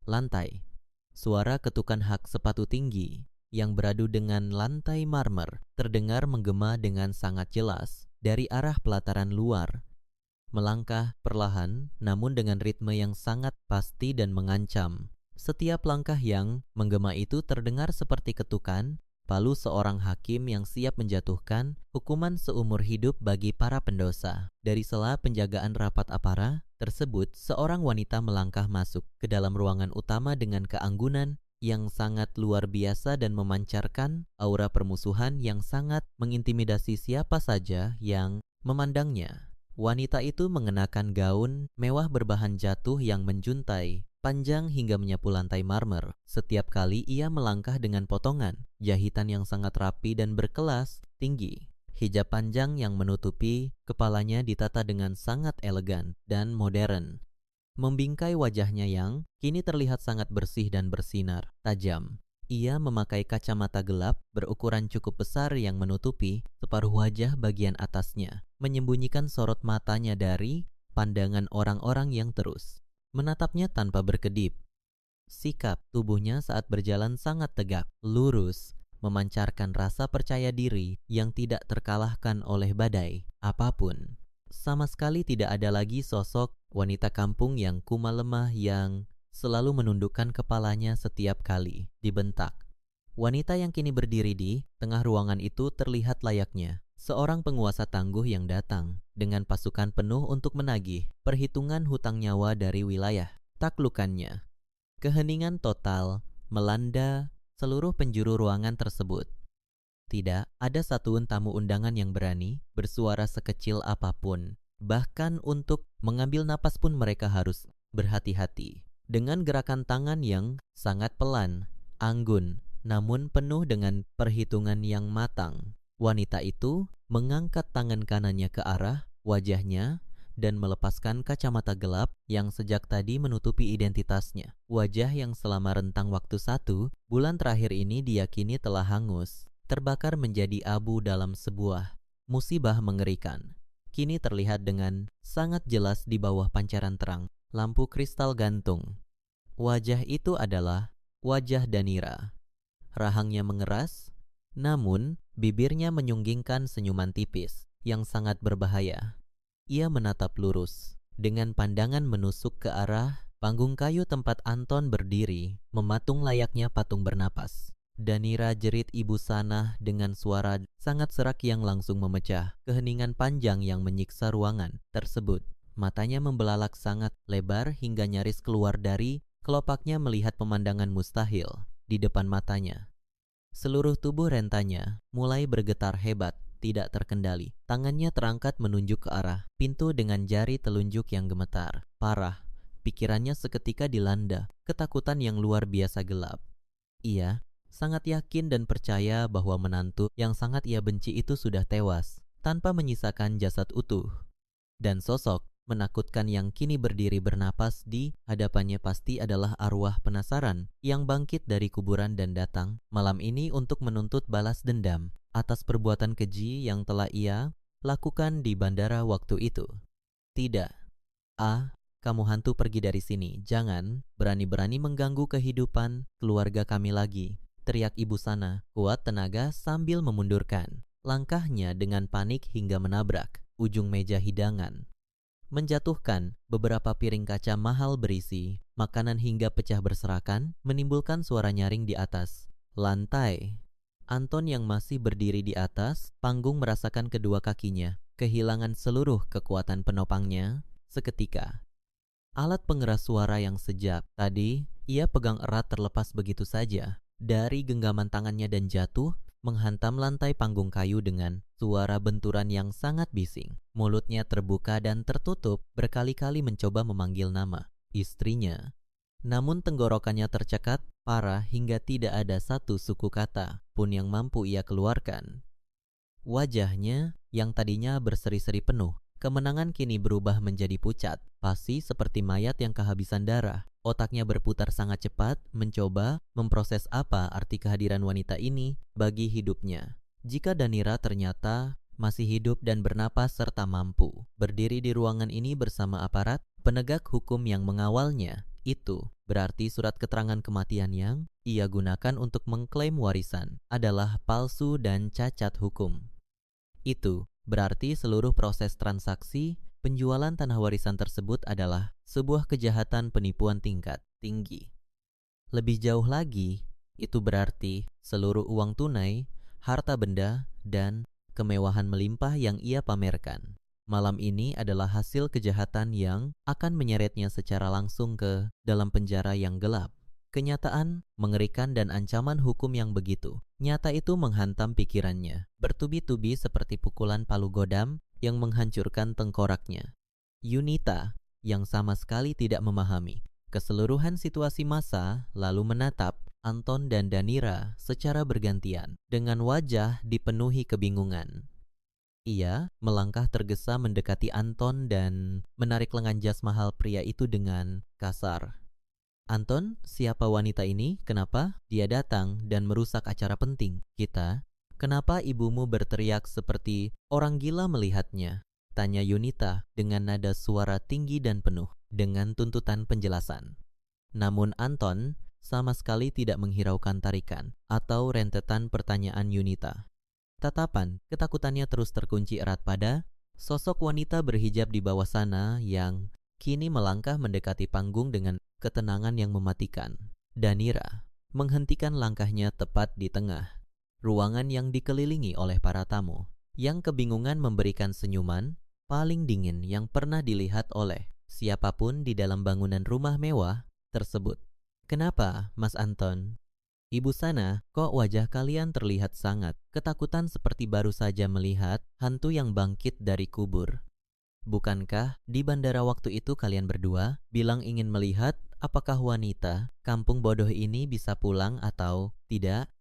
A: lantai. Suara ketukan hak sepatu tinggi yang beradu dengan lantai marmer terdengar menggema dengan sangat jelas dari arah pelataran luar. Melangkah perlahan namun dengan ritme yang sangat pasti dan mengancam. Setiap langkah yang menggema itu terdengar seperti ketukan palu seorang hakim yang siap menjatuhkan hukuman seumur hidup bagi para pendosa. Dari sela penjagaan rapat apara tersebut, seorang wanita melangkah masuk ke dalam ruangan utama dengan keanggunan yang sangat luar biasa dan memancarkan aura permusuhan yang sangat mengintimidasi siapa saja yang memandangnya. Wanita itu mengenakan gaun mewah berbahan jatuh yang menjuntai, panjang hingga menyapu lantai marmer. Setiap kali ia melangkah dengan potongan jahitan yang sangat rapi dan berkelas tinggi. Hijab panjang yang menutupi kepalanya ditata dengan sangat elegan dan modern, membingkai wajahnya yang kini terlihat sangat bersih dan bersinar tajam. Ia memakai kacamata gelap berukuran cukup besar yang menutupi separuh wajah bagian atasnya, menyembunyikan sorot matanya dari pandangan orang-orang yang terus menatapnya tanpa berkedip. Sikap tubuhnya saat berjalan sangat tegak, lurus, memancarkan rasa percaya diri yang tidak terkalahkan oleh badai apapun. Sama sekali tidak ada lagi sosok wanita kampung yang kumal lemah yang selalu menundukkan kepalanya setiap kali dibentak. Wanita yang kini berdiri di tengah ruangan itu terlihat layaknya seorang penguasa tangguh yang datang dengan pasukan penuh untuk menagih perhitungan hutang nyawa dari wilayah taklukannya. Keheningan total melanda seluruh penjuru ruangan tersebut. Tidak ada satupun tamu undangan yang berani bersuara sekecil apapun. Bahkan untuk mengambil napas pun mereka harus berhati-hati. Dengan gerakan tangan yang sangat pelan, anggun, namun penuh dengan perhitungan yang matang, wanita itu mengangkat tangan kanannya ke arah wajahnya dan melepaskan kacamata gelap yang sejak tadi menutupi identitasnya. Wajah yang selama rentang waktu 1 bulan terakhir ini diyakini telah hangus, terbakar menjadi abu dalam sebuah musibah mengerikan. Kini terlihat dengan sangat jelas di bawah pancaran terang lampu kristal gantung. Wajah itu adalah wajah Danira. Rahangnya mengeras, namun bibirnya menyunggingkan senyuman tipis yang sangat berbahaya. Ia menatap lurus dengan pandangan menusuk ke arah panggung kayu tempat Anton berdiri, mematung layaknya patung bernapas. Danira, jerit ibu Sanah dengan suara sangat serak yang langsung memecah keheningan panjang yang menyiksa ruangan tersebut. Matanya membelalak sangat lebar hingga nyaris keluar dari kelopaknya melihat pemandangan mustahil di depan matanya. Seluruh tubuh rentanya mulai bergetar hebat, tidak terkendali. Tangannya terangkat menunjuk ke arah pintu dengan jari telunjuk yang gemetar. Parah, pikirannya seketika dilanda ketakutan yang luar biasa gelap. Ia sangat yakin dan percaya bahwa menantu yang sangat ia benci itu sudah tewas, tanpa menyisakan jasad utuh. Dan sosok menakutkan yang kini berdiri bernapas di hadapannya pasti adalah arwah penasaran yang bangkit dari kuburan dan datang malam ini untuk menuntut balas dendam atas perbuatan keji yang telah ia lakukan di bandara waktu itu. Tidak, kamu hantu pergi dari sini. Jangan berani-berani mengganggu kehidupan keluarga kami lagi, teriak ibu Sanah kuat tenaga sambil memundurkan langkahnya dengan panik hingga menabrak ujung meja hidangan, menjatuhkan beberapa piring kaca mahal berisi makanan hingga pecah berserakan, menimbulkan suara nyaring di atas lantai. Anton yang masih berdiri di atas panggung merasakan kedua kakinya kehilangan seluruh kekuatan penopangnya seketika. Alat pengeras suara yang sejak tadi ia pegang erat terlepas begitu saja dari genggaman tangannya dan jatuh menghantam lantai panggung kayu dengan suara benturan yang sangat bising. Mulutnya terbuka dan tertutup berkali-kali mencoba memanggil nama istrinya. Namun tenggorokannya tercekat parah hingga tidak ada satu suku kata pun yang mampu ia keluarkan. Wajahnya yang tadinya berseri-seri penuh kemenangan kini berubah menjadi pucat, pasti seperti mayat yang kehabisan darah. Otaknya berputar sangat cepat, mencoba memproses apa arti kehadiran wanita ini bagi hidupnya. Jika Danira ternyata masih hidup dan bernapas serta mampu berdiri di ruangan ini bersama aparat penegak hukum yang mengawalnya, itu berarti surat keterangan kematian yang ia gunakan untuk mengklaim warisan adalah palsu dan cacat hukum. Itu berarti seluruh proses transaksi penjualan tanah warisan tersebut adalah sebuah kejahatan penipuan tingkat tinggi. Lebih jauh lagi, itu berarti seluruh uang tunai, harta benda, dan kemewahan melimpah yang ia pamerkan malam ini adalah hasil kejahatan yang akan menyeretnya secara langsung ke dalam penjara yang gelap. Kenyataan mengerikan dan ancaman hukum yang begitu nyata itu menghantam pikirannya, bertubi-tubi seperti pukulan palu godam yang menghancurkan tengkoraknya. Yunita yang sama sekali tidak memahami keseluruhan situasi masa lalu menatap Anton dan Danira secara bergantian dengan wajah dipenuhi kebingungan. Ia melangkah tergesa mendekati Anton dan menarik lengan jas mahal pria itu dengan kasar. "Anton, siapa wanita ini? Kenapa dia datang dan merusak acara penting kita? Kenapa ibumu berteriak seperti orang gila melihatnya?" tanya Yunita dengan nada suara tinggi dan penuh dengan tuntutan penjelasan. Namun Anton sama sekali tidak menghiraukan tarikan atau rentetan pertanyaan Yunita. Tatapan ketakutannya terus terkunci erat pada sosok wanita berhijab di bawah sana yang kini melangkah mendekati panggung dengan ketenangan yang mematikan. Danira menghentikan langkahnya tepat di tengah ruangan yang dikelilingi oleh para tamu, yang kebingungan memberikan senyuman paling dingin yang pernah dilihat oleh siapapun di dalam bangunan rumah mewah tersebut. "Kenapa, Mas Anton? Ibu sana, kok wajah kalian terlihat sangat ketakutan seperti baru saja melihat hantu yang bangkit dari kubur. Bukankah di bandara waktu itu kalian berdua bilang ingin melihat apakah wanita kampung bodoh ini bisa pulang atau tidak?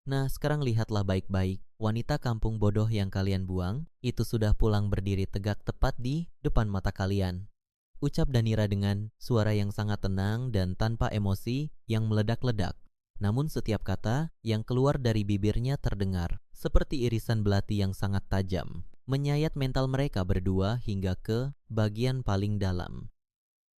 A: Nah, sekarang lihatlah baik-baik. Wanita kampung bodoh yang kalian buang itu sudah pulang berdiri tegak tepat di depan mata kalian," ucap Danira dengan suara yang sangat tenang dan tanpa emosi yang meledak-ledak. Namun setiap kata yang keluar dari bibirnya terdengar seperti irisan belati yang sangat tajam, menyayat mental mereka berdua hingga ke bagian paling dalam.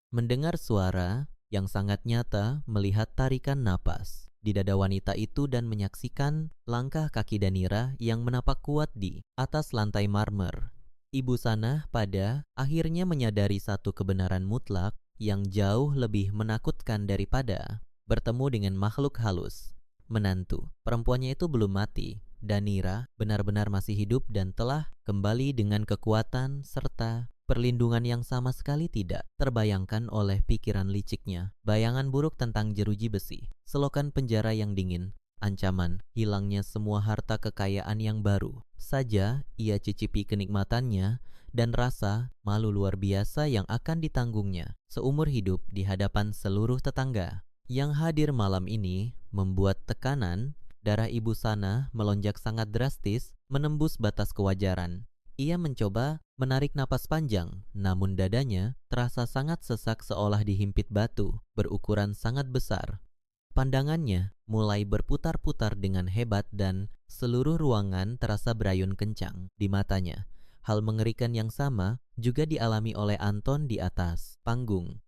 A: Mendengar suara yang sangat nyata, melihat tarikan napas di dada wanita itu dan menyaksikan langkah kaki Danira yang menapak kuat di atas lantai marmer, ibu sana pada akhirnya menyadari satu kebenaran mutlak yang jauh lebih menakutkan daripada bertemu dengan makhluk halus. Menantu perempuannya itu belum mati. Danira benar-benar masih hidup dan telah kembali dengan kekuatan serta perlindungan yang sama sekali tidak terbayangkan oleh pikiran liciknya. Bayangan buruk tentang jeruji besi, selokan penjara yang dingin, ancaman hilangnya semua harta kekayaan yang baru saja ia cicipi kenikmatannya, dan rasa malu luar biasa yang akan ditanggungnya seumur hidup di hadapan seluruh tetangga. Yang hadir malam ini membuat tekanan darah ibu sana melonjak sangat drastis, menembus batas kewajaran. Ia mencoba menarik napas panjang, namun dadanya terasa sangat sesak seolah dihimpit batu berukuran sangat besar. Pandangannya mulai berputar-putar dengan hebat dan seluruh ruangan terasa berayun kencang di matanya. Hal mengerikan yang sama juga dialami oleh Anton di atas panggung.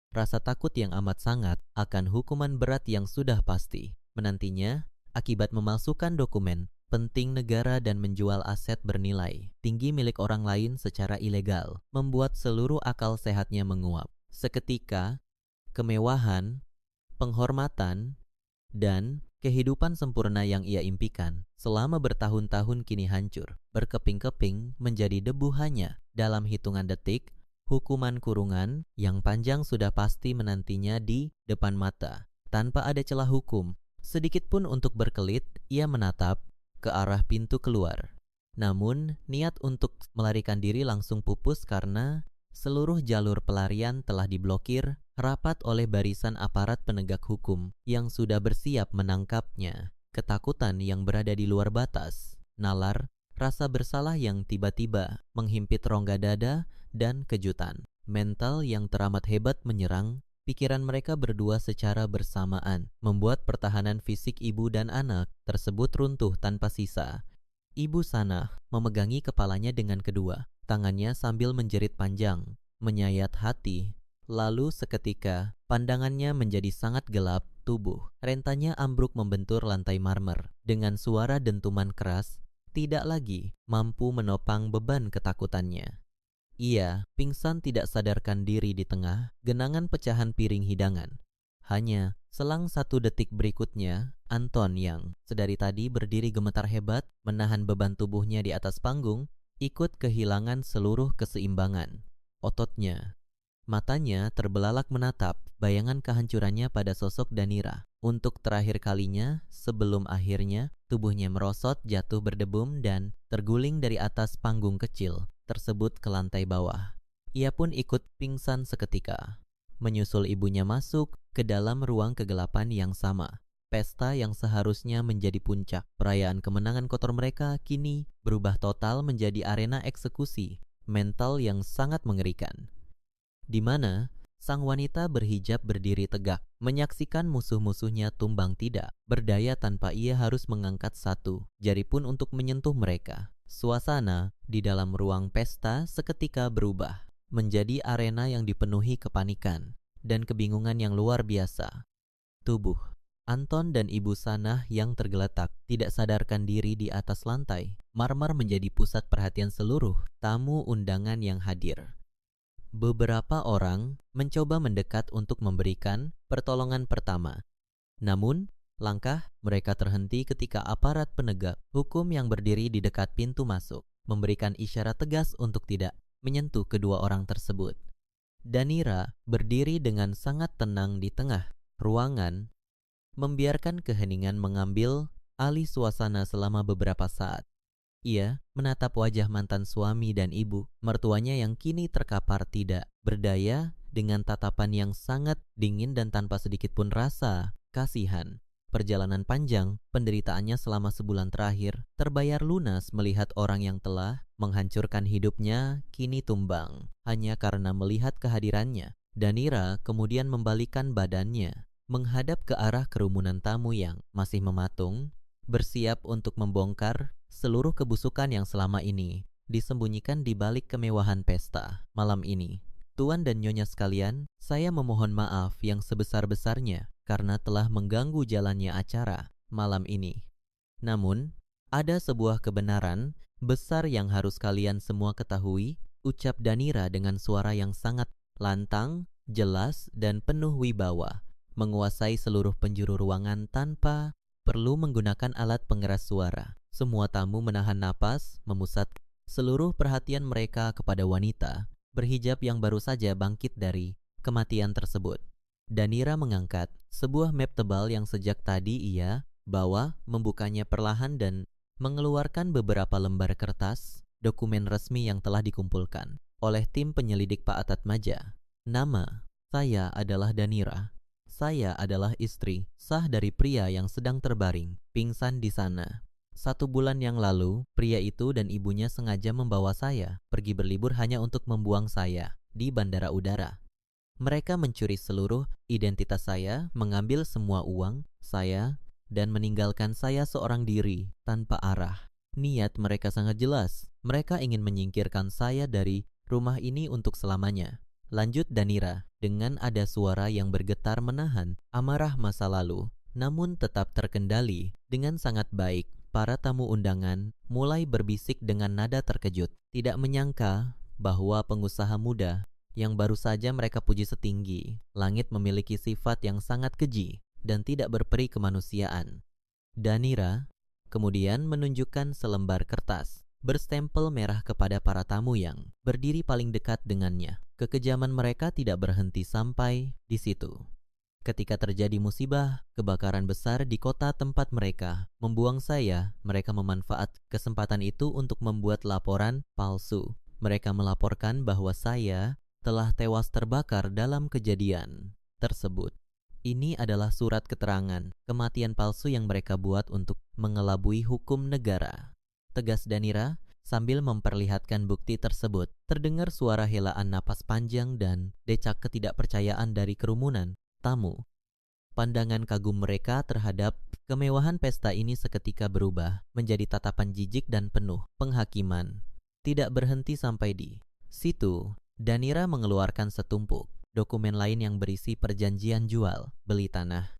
A: Rasa takut yang amat sangat akan hukuman berat yang sudah pasti menantinya akibat memalsukan dokumen penting negara dan menjual aset bernilai tinggi milik orang lain secara ilegal, membuat seluruh akal sehatnya menguap. Seketika, kemewahan, penghormatan, dan kehidupan sempurna yang ia impikan selama bertahun-tahun kini hancur, berkeping-keping menjadi debu hanya dalam hitungan detik. Hukuman kurungan yang panjang sudah pasti menantinya di depan mata. Tanpa ada celah hukum sedikit pun untuk berkelit, ia menatap ke arah pintu keluar. Namun, niat untuk melarikan diri langsung pupus karena seluruh jalur pelarian telah diblokir rapat oleh barisan aparat penegak hukum yang sudah bersiap menangkapnya. Ketakutan yang berada di luar batas, nalar rasa bersalah yang tiba-tiba menghimpit rongga dada, dan kejutan mental yang teramat hebat menyerang pikiran mereka berdua secara bersamaan, membuat pertahanan fisik ibu dan anak tersebut runtuh tanpa sisa. Ibu sana memegangi kepalanya dengan kedua tangannya sambil menjerit panjang, menyayat hati. Lalu seketika pandangannya menjadi sangat gelap, tubuh rentanya ambruk membentur lantai marmer dengan suara dentuman keras, tidak lagi mampu menopang beban ketakutannya. Ia pingsan tidak sadarkan diri di tengah genangan pecahan piring hidangan. Hanya selang 1 detik berikutnya, Anton yang sedari tadi berdiri gemetar hebat menahan beban tubuhnya di atas panggung, ikut kehilangan seluruh keseimbangan. Ototnya, matanya terbelalak menatap bayangan kehancurannya pada sosok Danira. Untuk terakhir kalinya sebelum akhirnya tubuhnya merosot jatuh berdebum dan terguling dari atas panggung kecil tersebut ke lantai bawah. Ia pun ikut pingsan seketika, menyusul ibunya masuk ke dalam ruang kegelapan yang sama. Pesta yang seharusnya menjadi puncak perayaan kemenangan kotor mereka kini berubah total menjadi arena eksekusi mental yang sangat mengerikan, di mana sang wanita berhijab berdiri tegak, menyaksikan musuh-musuhnya tumbang tidak berdaya tanpa ia harus mengangkat satu jari pun untuk menyentuh mereka. Suasana di dalam ruang pesta seketika berubah menjadi arena yang dipenuhi kepanikan dan kebingungan yang luar biasa. Tubuh Anton dan Ibu Sanah yang tergeletak tidak sadarkan diri di atas lantai. Marmer menjadi pusat perhatian seluruh tamu undangan yang hadir. Beberapa orang mencoba mendekat untuk memberikan pertolongan pertama. Namun, langkah mereka terhenti ketika aparat penegak hukum yang berdiri di dekat pintu masuk memberikan isyarat tegas untuk tidak menyentuh kedua orang tersebut. Danira berdiri dengan sangat tenang di tengah ruangan, membiarkan keheningan mengambil alih suasana selama beberapa saat. Ia menatap wajah mantan suami dan ibu mertuanya yang kini terkapar tidak berdaya dengan tatapan yang sangat dingin dan tanpa sedikit pun rasa kasihan. Perjalanan panjang penderitaannya selama sebulan terakhir terbayar lunas melihat orang yang telah menghancurkan hidupnya kini tumbang hanya karena melihat kehadirannya. Danira kemudian membalikkan badannya menghadap ke arah kerumunan tamu yang masih mematung, bersiap untuk membongkar seluruh kebusukan yang selama ini disembunyikan di balik kemewahan pesta malam ini. Tuan dan Nyonya sekalian, saya memohon maaf yang sebesar-besarnya karena telah mengganggu jalannya acara malam ini. Namun, ada sebuah kebenaran besar yang harus kalian semua ketahui, ucap Danira dengan suara yang sangat lantang, jelas, dan penuh wibawa, menguasai seluruh penjuru ruangan tanpa perlu menggunakan alat pengeras suara. Semua tamu menahan napas, memusat seluruh perhatian mereka kepada wanita berhijab yang baru saja bangkit dari kematian tersebut. Danira mengangkat sebuah map tebal yang sejak tadi ia bawa, membukanya perlahan dan mengeluarkan beberapa lembar kertas dokumen resmi yang telah dikumpulkan oleh tim penyelidik Pak Atatmaja. Nama saya adalah Danira. Saya adalah istri sah dari pria yang sedang terbaring pingsan di sana. 1 bulan yang lalu, pria itu dan ibunya sengaja membawa saya pergi berlibur hanya untuk membuang saya di bandara udara. Mereka mencuri seluruh identitas saya, mengambil semua uang saya, dan meninggalkan saya seorang diri tanpa arah. Niat mereka sangat jelas. Mereka ingin menyingkirkan saya dari rumah ini untuk selamanya. Lanjut Danira dengan ada suara yang bergetar menahan amarah masa lalu, namun tetap terkendali dengan sangat baik. Para tamu undangan mulai berbisik dengan nada terkejut, tidak menyangka bahwa pengusaha muda yang baru saja mereka puji setinggi langit memiliki sifat yang sangat keji dan tidak berperi kemanusiaan. Danira kemudian menunjukkan selembar kertas berstempel merah kepada para tamu yang berdiri paling dekat dengannya. Kekejaman mereka tidak berhenti sampai di situ. Ketika terjadi musibah, kebakaran besar di kota tempat mereka membuang saya, mereka memanfaat kesempatan itu untuk membuat laporan palsu. Mereka melaporkan bahwa saya telah tewas terbakar dalam kejadian tersebut. Ini adalah surat keterangan kematian palsu yang mereka buat untuk mengelabui hukum negara, tegas Danira sambil memperlihatkan bukti tersebut. Terdengar suara helaan napas panjang dan decak ketidakpercayaan dari kerumunan tamu. Pandangan kagum mereka terhadap kemewahan pesta ini seketika berubah menjadi tatapan jijik dan penuh penghakiman. Tidak berhenti sampai di situ, Danira mengeluarkan setumpuk dokumen lain yang berisi perjanjian jual beli tanah.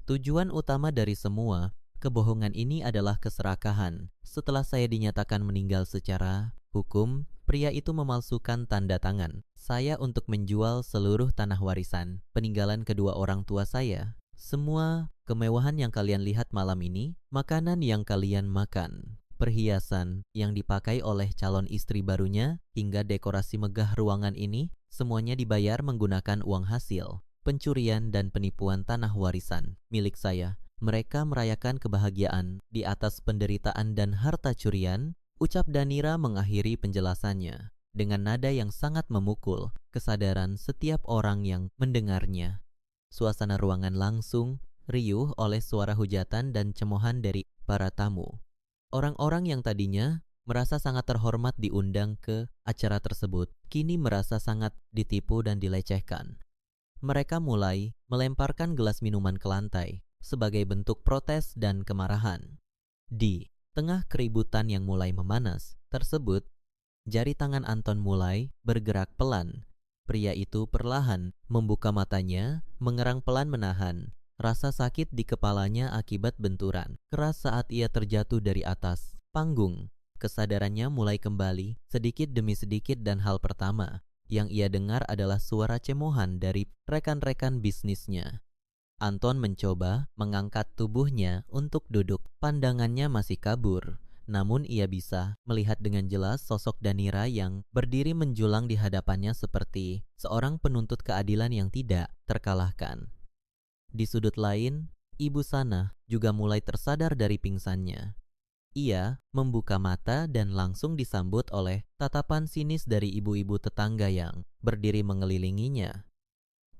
A: Tujuan utama dari semua kebohongan ini adalah keserakahan. Setelah saya dinyatakan meninggal secara hukum, pria itu memalsukan tanda tangan saya untuk menjual seluruh tanah warisan peninggalan kedua orang tua saya. Semua kemewahan yang kalian lihat malam ini, makanan yang kalian makan, perhiasan yang dipakai oleh calon istri barunya, hingga dekorasi megah ruangan ini, semuanya dibayar menggunakan uang hasil pencurian dan penipuan tanah warisan milik saya. Mereka merayakan kebahagiaan di atas penderitaan dan harta curian, ucap Danira mengakhiri penjelasannya dengan nada yang sangat memukul kesadaran setiap orang yang mendengarnya. Suasana ruangan langsung riuh oleh suara hujatan dan cemohan dari para tamu. Orang-orang yang tadinya merasa sangat terhormat diundang ke acara tersebut, kini merasa sangat ditipu dan dilecehkan. Mereka mulai melemparkan gelas minuman ke lantai sebagai bentuk protes dan kemarahan. Di tengah keributan yang mulai memanas tersebut, jari tangan Anton mulai bergerak pelan. Pria itu perlahan membuka matanya, mengerang pelan menahan rasa sakit di kepalanya akibat benturan keras saat ia terjatuh dari atas panggung. Kesadarannya mulai kembali sedikit demi sedikit dan hal pertama yang ia dengar adalah suara cemohan dari rekan-rekan bisnisnya. Anton mencoba mengangkat tubuhnya untuk duduk. Pandangannya masih kabur, namun ia bisa melihat dengan jelas sosok Danira yang berdiri menjulang di hadapannya seperti seorang penuntut keadilan yang tidak terkalahkan. Di sudut lain, Ibu Sanah juga mulai tersadar dari pingsannya. Ia membuka mata dan langsung disambut oleh tatapan sinis dari ibu-ibu tetangga yang berdiri mengelilinginya.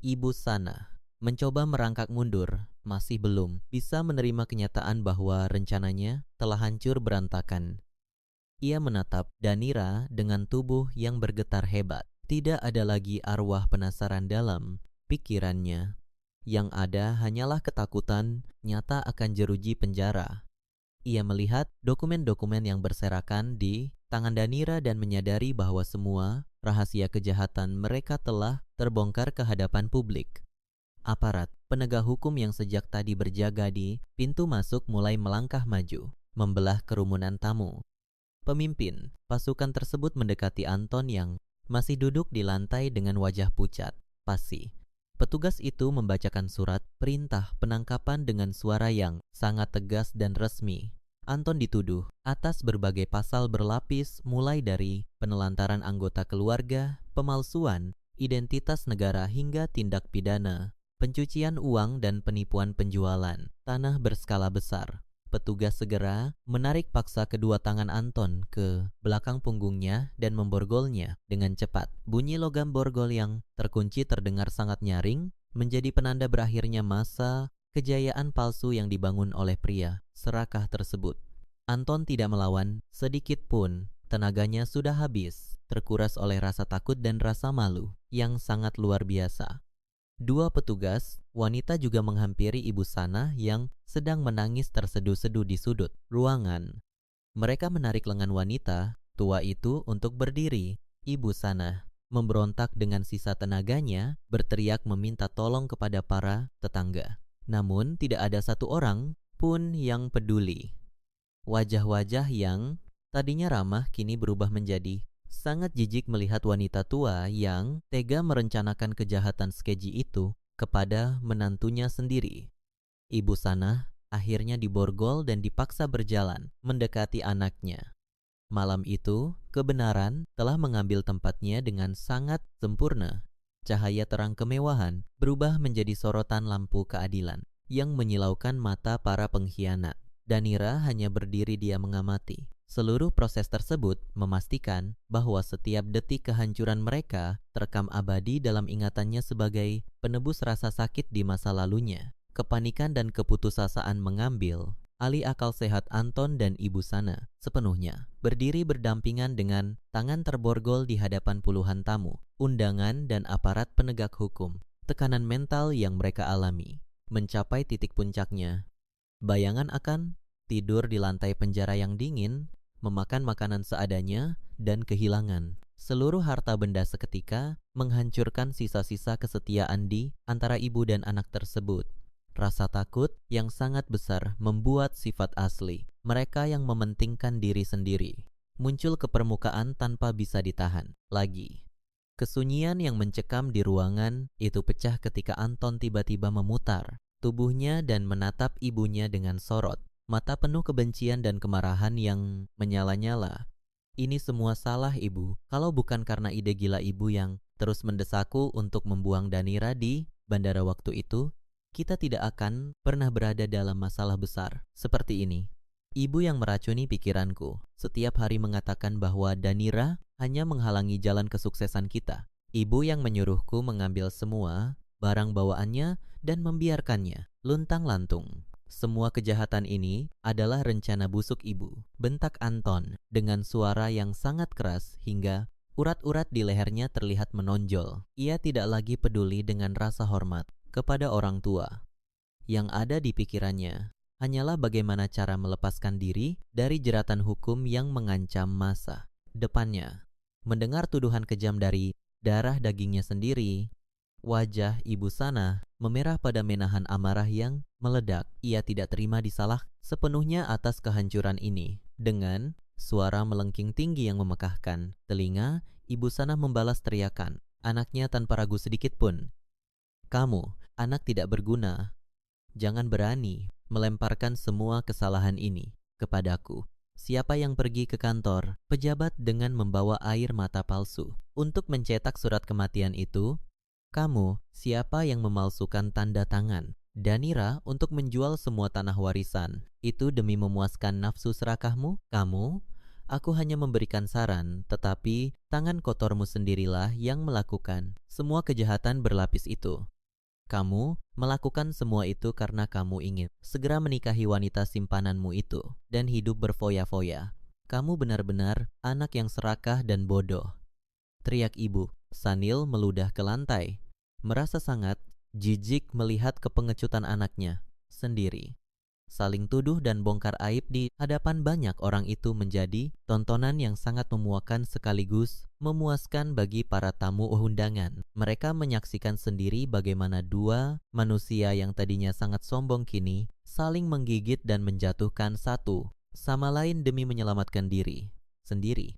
A: Ibu Sanah mencoba merangkak mundur, masih belum bisa menerima kenyataan bahwa rencananya telah hancur berantakan. Ia menatap Danira dengan tubuh yang bergetar hebat. Tidak ada lagi arwah penasaran dalam pikirannya. Yang ada hanyalah ketakutan nyata akan jeruji penjara. Ia melihat dokumen-dokumen yang berserakan di tangan Danira dan menyadari bahwa semua rahasia kejahatan mereka telah terbongkar ke hadapan publik. Aparat penegak hukum yang sejak tadi berjaga di pintu masuk mulai melangkah maju, membelah kerumunan tamu. Pemimpin pasukan tersebut mendekati Anton yang masih duduk di lantai dengan wajah pucat, pasi. Petugas itu membacakan surat perintah penangkapan dengan suara yang sangat tegas dan resmi. Anton dituduh atas berbagai pasal berlapis mulai dari penelantaran anggota keluarga, pemalsuan identitas negara hingga tindak pidana, pencucian uang dan penipuan penjualan tanah berskala besar. Petugas segera menarik paksa kedua tangan Anton ke belakang punggungnya dan memborgolnya dengan cepat. Bunyi logam borgol yang terkunci terdengar sangat nyaring, menjadi penanda berakhirnya masa kejayaan palsu yang dibangun oleh pria serakah tersebut. Anton tidak melawan sedikit pun, tenaganya sudah habis, terkuras oleh rasa takut dan rasa malu yang sangat luar biasa. Dua petugas wanita juga menghampiri Ibu Sanah yang sedang menangis terseduh-seduh di sudut ruangan. Mereka menarik lengan wanita tua itu untuk berdiri. Ibu Sanah memberontak dengan sisa tenaganya, berteriak meminta tolong kepada para tetangga. Namun tidak ada satu orang pun yang peduli. Wajah-wajah yang tadinya ramah kini berubah menjadi sangat jijik melihat wanita tua yang tega merencanakan kejahatan sekeji itu kepada menantunya sendiri. Ibu Sanah akhirnya diborgol dan dipaksa berjalan mendekati anaknya. Malam itu, kebenaran telah mengambil tempatnya dengan sangat sempurna. Cahaya terang kemewahan berubah menjadi sorotan lampu keadilan yang menyilaukan mata para pengkhianat. Danira hanya berdiri dia mengamati. Seluruh proses tersebut memastikan bahwa setiap detik kehancuran mereka terekam abadi dalam ingatannya sebagai penebus rasa sakit di masa lalunya. Kepanikan dan keputusasaan mengambil alih akal sehat Anton dan Ibu Sanah sepenuhnya. Berdiri berdampingan dengan tangan terborgol di hadapan puluhan tamu, undangan dan aparat penegak hukum. Tekanan mental yang mereka alami mencapai titik puncaknya. Bayangan akan tidur di lantai penjara yang dingin, memakan makanan seadanya, dan kehilangan seluruh harta benda seketika, menghancurkan sisa-sisa kesetiaan di antara ibu dan anak tersebut. Rasa takut yang sangat besar membuat sifat asli mereka yang mementingkan diri sendiri muncul ke permukaan tanpa bisa ditahan lagi. Kesunyian yang mencekam di ruangan itu pecah ketika Anton tiba-tiba memutar tubuhnya dan menatap ibunya dengan sorot. Mata penuh kebencian dan kemarahan yang menyala-nyala. Ini semua salah ibu. Kalau bukan karena ide gila ibu yang terus mendesakku untuk membuang Danira di bandara waktu itu, kita tidak akan pernah berada dalam masalah besar seperti ini. Ibu yang meracuni pikiranku, setiap hari mengatakan bahwa Danira hanya menghalangi jalan kesuksesan kita. Ibu yang menyuruhku mengambil semua barang bawaannya dan membiarkannya luntang-lantung. Semua kejahatan ini adalah rencana busuk ibu, bentak Anton dengan suara yang sangat keras hingga urat-urat di lehernya terlihat menonjol. Ia tidak lagi peduli dengan rasa hormat kepada orang tua. Yang ada di pikirannya hanyalah bagaimana cara melepaskan diri dari jeratan hukum yang mengancam masa depannya. Mendengar tuduhan kejam dari darah dagingnya sendiri, wajah Ibu Sana memerah pada menahan amarah yang meledak. Ia tidak terima disalah sepenuhnya atas kehancuran ini. Dengan suara melengking tinggi yang memekakkan telinga, Ibu Sana membalas teriakan anaknya tanpa ragu sedikit pun. Kamu, anak tidak berguna. Jangan berani melemparkan semua kesalahan ini kepadaku. Siapa yang pergi ke kantor pejabat dengan membawa air mata palsu untuk mencetak surat kematian itu? Kamu, siapa yang memalsukan tanda tangan Danira untuk menjual semua tanah warisan itu demi memuaskan nafsu serakahmu? Kamu, aku hanya memberikan saran, tetapi tangan kotormu sendirilah yang melakukan semua kejahatan berlapis itu. Kamu melakukan semua itu karena kamu ingin segera menikahi wanita simpananmu itu dan hidup berfoya-foya. Kamu benar-benar anak yang serakah dan bodoh. Teriak ibu. Sanil meludah ke lantai, merasa sangat jijik melihat kepengecutan anaknya sendiri. Saling tuduh dan bongkar aib di hadapan banyak orang itu menjadi tontonan yang sangat memuakkan sekaligus memuaskan bagi para tamu undangan. Mereka menyaksikan sendiri bagaimana dua manusia yang tadinya sangat sombong kini saling menggigit dan menjatuhkan satu sama lain demi menyelamatkan diri sendiri.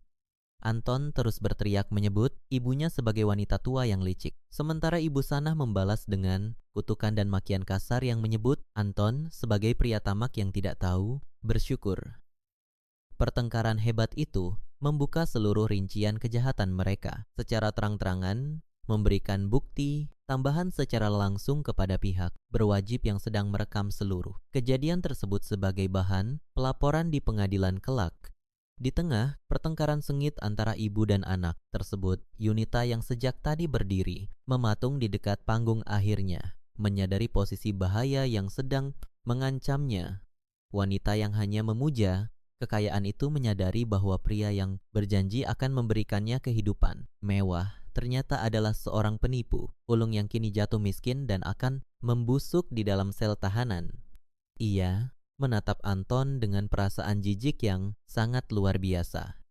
A: Anton terus berteriak menyebut ibunya sebagai wanita tua yang licik. Sementara Ibu Sanah membalas dengan kutukan dan makian kasar yang menyebut Anton sebagai pria tamak yang tidak tahu bersyukur. Pertengkaran hebat itu membuka seluruh rincian kejahatan mereka secara terang-terangan, memberikan bukti tambahan secara langsung kepada pihak berwajib yang sedang merekam seluruh kejadian tersebut sebagai bahan pelaporan di pengadilan kelak. Di tengah pertengkaran sengit antara ibu dan anak tersebut, Yunita yang sejak tadi berdiri, mematung di dekat panggung akhirnya, menyadari posisi bahaya yang sedang mengancamnya. Wanita yang hanya memuja kekayaan itu menyadari bahwa pria yang berjanji akan memberikannya kehidupan mewah ternyata adalah seorang penipu, ulung yang kini jatuh miskin dan akan membusuk di dalam sel tahanan. Ia menatap Anton dengan perasaan jijik yang sangat luar biasa.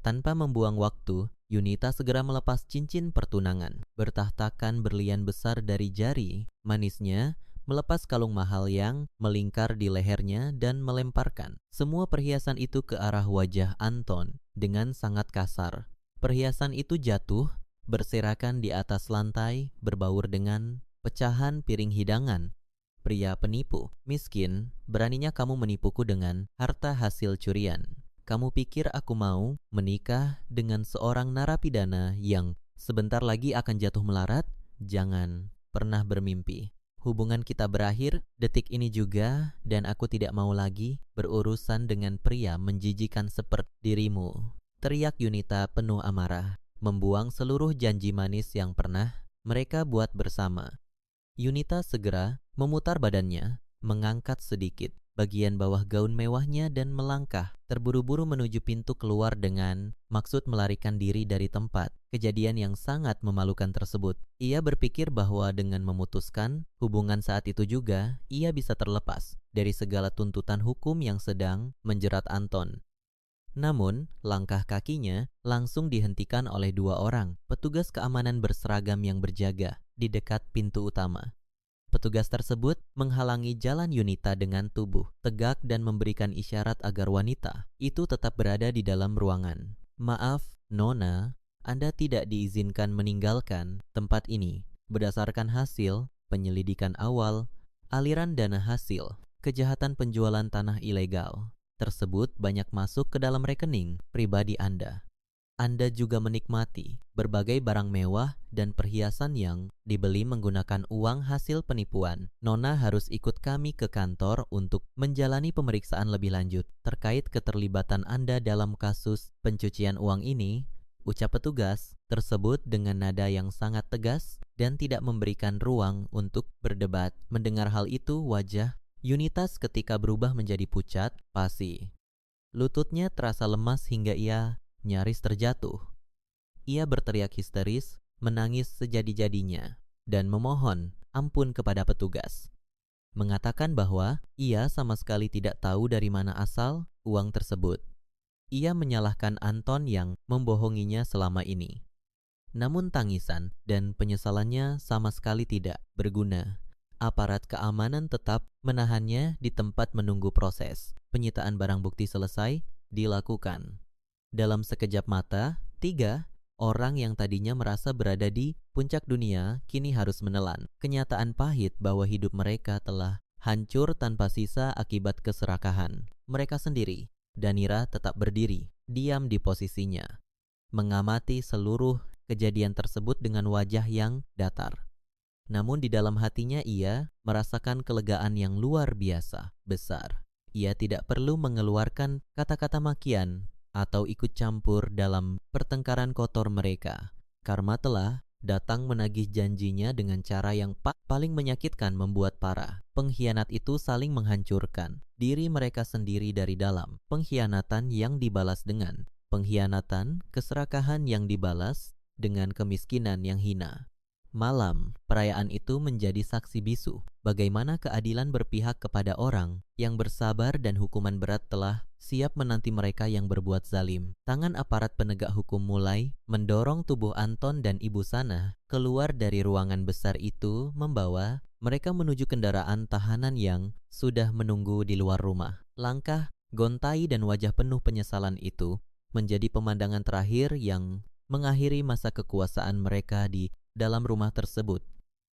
A: Tanpa membuang waktu, Yunita segera melepas cincin pertunangan, bertahtakan berlian besar dari jari manisnya, melepas kalung mahal yang melingkar di lehernya dan melemparkan semua perhiasan itu ke arah wajah Anton dengan sangat kasar. Perhiasan itu jatuh, berserakan di atas lantai, berbaur dengan pecahan piring hidangan. Pria penipu, miskin, beraninya kamu menipuku dengan harta hasil curian. Kamu pikir aku mau menikah dengan seorang narapidana yang sebentar lagi akan jatuh melarat? Jangan pernah bermimpi. Hubungan kita berakhir detik ini juga dan aku tidak mau lagi berurusan dengan pria menjijikan seperti dirimu. Teriak Yunita penuh amarah, membuang seluruh janji manis yang pernah mereka buat bersama. Yunita segera memutar badannya, mengangkat sedikit bagian bawah gaun mewahnya dan melangkah terburu-buru menuju pintu keluar dengan maksud melarikan diri dari tempat kejadian yang sangat memalukan tersebut. Ia berpikir bahwa dengan memutuskan hubungan saat itu juga, ia bisa terlepas dari segala tuntutan hukum yang sedang menjerat Anton. Namun, langkah kakinya langsung dihentikan oleh dua orang petugas keamanan berseragam yang berjaga di dekat pintu utama. Petugas tersebut menghalangi jalan Yunita dengan tubuh tegak dan memberikan isyarat agar wanita itu tetap berada di dalam ruangan. Maaf, Nona, Anda tidak diizinkan meninggalkan tempat ini. Berdasarkan hasil penyelidikan awal, aliran dana hasil kejahatan penjualan tanah ilegal tersebut banyak masuk ke dalam rekening pribadi Anda. Anda juga menikmati berbagai barang mewah dan perhiasan yang dibeli menggunakan uang hasil penipuan. Nona harus ikut kami ke kantor untuk menjalani pemeriksaan lebih lanjut terkait keterlibatan Anda dalam kasus pencucian uang ini. Ucap petugas tersebut dengan nada yang sangat tegas dan tidak memberikan ruang untuk berdebat. Mendengar hal itu, wajah Yunitas ketika berubah menjadi pucat, pasi. Lututnya terasa lemas hingga ia nyaris terjatuh. Ia berteriak histeris, menangis sejadi-jadinya, dan memohon ampun kepada petugas. Mengatakan bahwa ia sama sekali tidak tahu dari mana asal uang tersebut. Ia menyalahkan Anton yang membohonginya selama ini. Namun tangisan dan penyesalannya sama sekali tidak berguna. Aparat keamanan tetap menahannya di tempat menunggu proses. Penyitaan barang bukti selesai dilakukan. Dalam sekejap mata, 3 orang yang tadinya merasa berada di puncak dunia kini harus menelan kenyataan pahit bahwa hidup mereka telah hancur tanpa sisa akibat keserakahan. Mereka sendiri, Danira tetap berdiri, diam di posisinya, mengamati seluruh kejadian tersebut dengan wajah yang datar. Namun di dalam hatinya ia merasakan kelegaan yang luar biasa, besar. Ia tidak perlu mengeluarkan kata-kata makian atau ikut campur dalam pertengkaran kotor mereka. Karma telah datang menagih janjinya dengan cara yang paling menyakitkan, membuat parah. Pengkhianat itu saling menghancurkan diri mereka sendiri dari dalam. Pengkhianatan yang dibalas dengan pengkhianatan, keserakahan yang dibalas dengan kemiskinan yang hina. Malam perayaan itu menjadi saksi bisu bagaimana keadilan berpihak kepada orang yang bersabar dan hukuman berat telah siap menanti mereka yang berbuat zalim. Tangan aparat penegak hukum mulai mendorong tubuh Anton dan Ibu Sana keluar dari ruangan besar itu, membawa mereka menuju kendaraan tahanan yang sudah menunggu di luar rumah. Langkah gontai dan wajah penuh penyesalan itu menjadi pemandangan terakhir yang mengakhiri masa kekuasaan mereka di dalam rumah tersebut.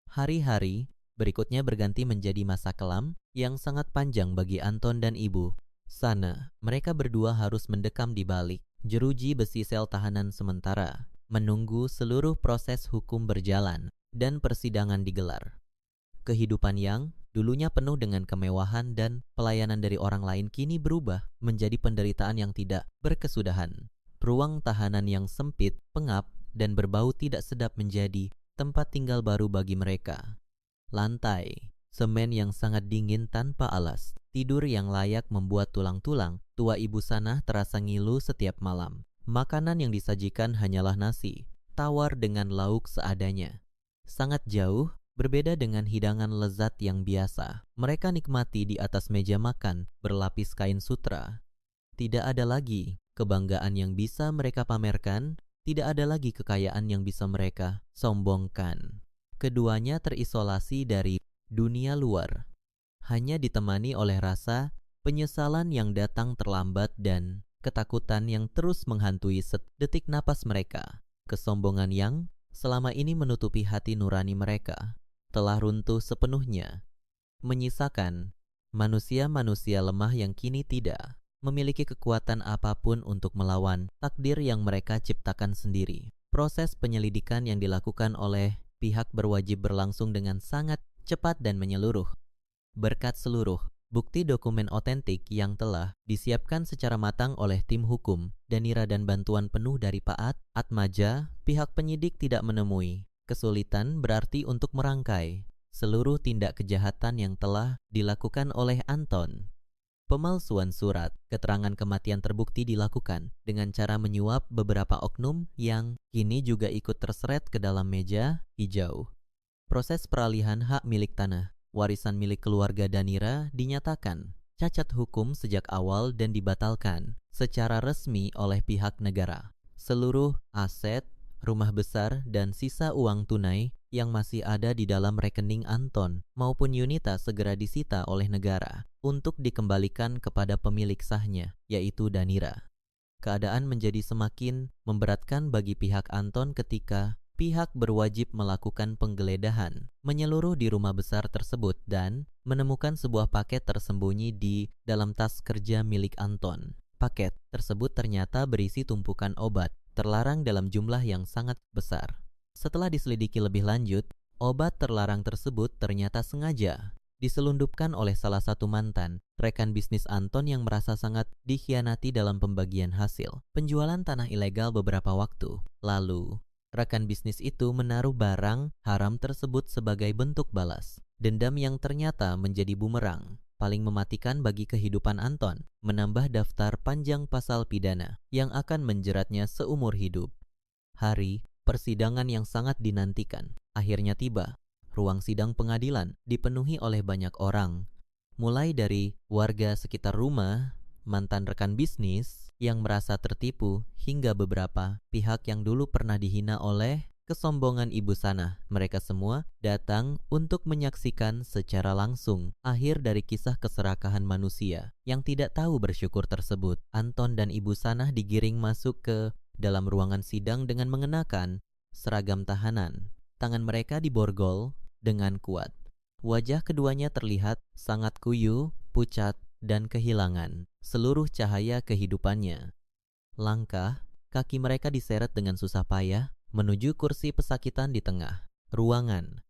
A: Hari-hari berikutnya berganti menjadi masa kelam yang sangat panjang bagi Anton dan Ibu Sana. Mereka berdua harus mendekam di balik jeruji besi sel tahanan sementara, menunggu seluruh proses hukum berjalan dan persidangan digelar. Kehidupan yang dulunya penuh dengan kemewahan dan pelayanan dari orang lain kini berubah menjadi penderitaan yang tidak berkesudahan. Ruang tahanan yang sempit, pengap, dan berbau tidak sedap menjadi tempat tinggal baru bagi mereka. Lantai semen yang sangat dingin tanpa alas, tidur yang layak membuat tulang-tulang tua Ibu Sana terasa ngilu setiap malam. Makanan yang disajikan hanyalah nasi, tawar dengan lauk seadanya. Sangat jauh berbeda dengan hidangan lezat yang biasa mereka nikmati di atas meja makan berlapis kain sutra. Tidak ada lagi kebanggaan yang bisa mereka pamerkan. Tidak ada lagi kekayaan yang bisa mereka sombongkan. Keduanya terisolasi dari dunia luar, hanya ditemani oleh rasa penyesalan yang datang terlambat dan ketakutan yang terus menghantui sedetik napas mereka. Kesombongan yang selama ini menutupi hati nurani mereka telah runtuh sepenuhnya, menyisakan manusia-manusia lemah yang kini tidak memiliki kekuatan apapun untuk melawan takdir yang mereka ciptakan sendiri. Proses penyelidikan yang dilakukan oleh pihak berwajib berlangsung dengan sangat cepat dan menyeluruh. Berkat seluruh bukti dokumen otentik yang telah disiapkan secara matang oleh tim hukum Danira dan bantuan penuh dari Pak Atmaja, pihak penyidik tidak menemui kesulitan berarti untuk merangkai seluruh tindak kejahatan yang telah dilakukan oleh Anton. Pemalsuan surat keterangan kematian terbukti dilakukan dengan cara menyuap beberapa oknum yang kini juga ikut terseret ke dalam meja hijau. Proses peralihan hak milik tanah warisan milik keluarga Danira dinyatakan cacat hukum sejak awal dan dibatalkan secara resmi oleh pihak negara. Seluruh aset, rumah besar, dan sisa uang tunai yang masih ada di dalam rekening Anton maupun Yunita segera disita oleh negara untuk dikembalikan kepada pemilik sahnya, yaitu Danira. Keadaan menjadi semakin memberatkan bagi pihak Anton ketika pihak berwajib melakukan penggeledahan menyeluruh di rumah besar tersebut dan menemukan sebuah paket tersembunyi di dalam tas kerja milik Anton. Paket tersebut ternyata berisi tumpukan obat terlarang dalam jumlah yang sangat besar. Setelah diselidiki lebih lanjut, obat terlarang tersebut ternyata sengaja diselundupkan oleh salah satu mantan rekan bisnis Anton yang merasa sangat dikhianati dalam pembagian hasil penjualan tanah ilegal beberapa waktu lalu. Rekan bisnis itu menaruh barang haram tersebut sebagai bentuk balas dendam yang ternyata menjadi bumerang paling mematikan bagi kehidupan Anton, menambah daftar panjang pasal pidana yang akan menjeratnya seumur hidup. Hari persidangan yang sangat dinantikan akhirnya tiba. Ruang sidang pengadilan dipenuhi oleh banyak orang, mulai dari warga sekitar rumah, mantan rekan bisnis yang merasa tertipu, hingga beberapa pihak yang dulu pernah dihina oleh kesombongan ibu Sanah. Mereka semua datang untuk menyaksikan secara langsung akhir dari kisah keserakahan manusia yang tidak tahu bersyukur tersebut. Anton dan ibu Sanah digiring masuk ke dalam ruangan sidang dengan mengenakan seragam tahanan. Tangan mereka diborgol dengan kuat. Wajah keduanya terlihat sangat kuyu, pucat, dan kehilangan seluruh cahaya kehidupannya. Langkah kaki mereka diseret dengan susah payah menuju kursi pesakitan di tengah ruangan.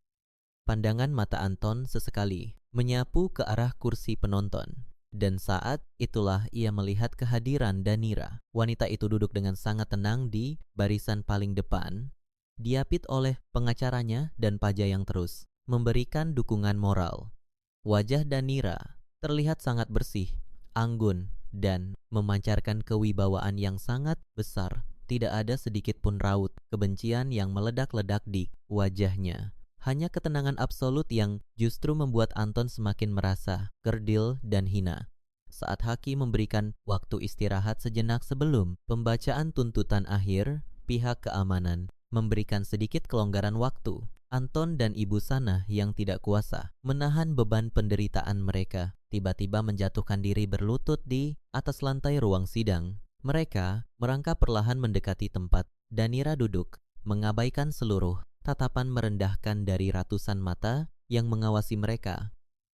A: Pandangan mata Anton sesekali menyapu ke arah kursi penonton. Dan saat itulah ia melihat kehadiran Danira. Wanita itu duduk dengan sangat tenang di barisan paling depan, diapit oleh pengacaranya dan paja yang terus memberikan dukungan moral. Wajah Danira terlihat sangat bersih, anggun, dan memancarkan kewibawaan yang sangat besar. Tidak ada sedikit pun raut kebencian yang meledak-ledak di wajahnya. Hanya ketenangan absolut yang justru membuat Anton semakin merasa kerdil dan hina. Saat hakim memberikan waktu istirahat sejenak sebelum pembacaan tuntutan akhir, pihak keamanan memberikan sedikit kelonggaran waktu. Anton dan ibu Sanah yang tidak kuasa menahan beban penderitaan mereka tiba-tiba menjatuhkan diri berlutut di atas lantai ruang sidang. Mereka merangkak perlahan mendekati tempat Danira duduk, mengabaikan seluruh tatapan merendahkan dari ratusan mata yang mengawasi mereka.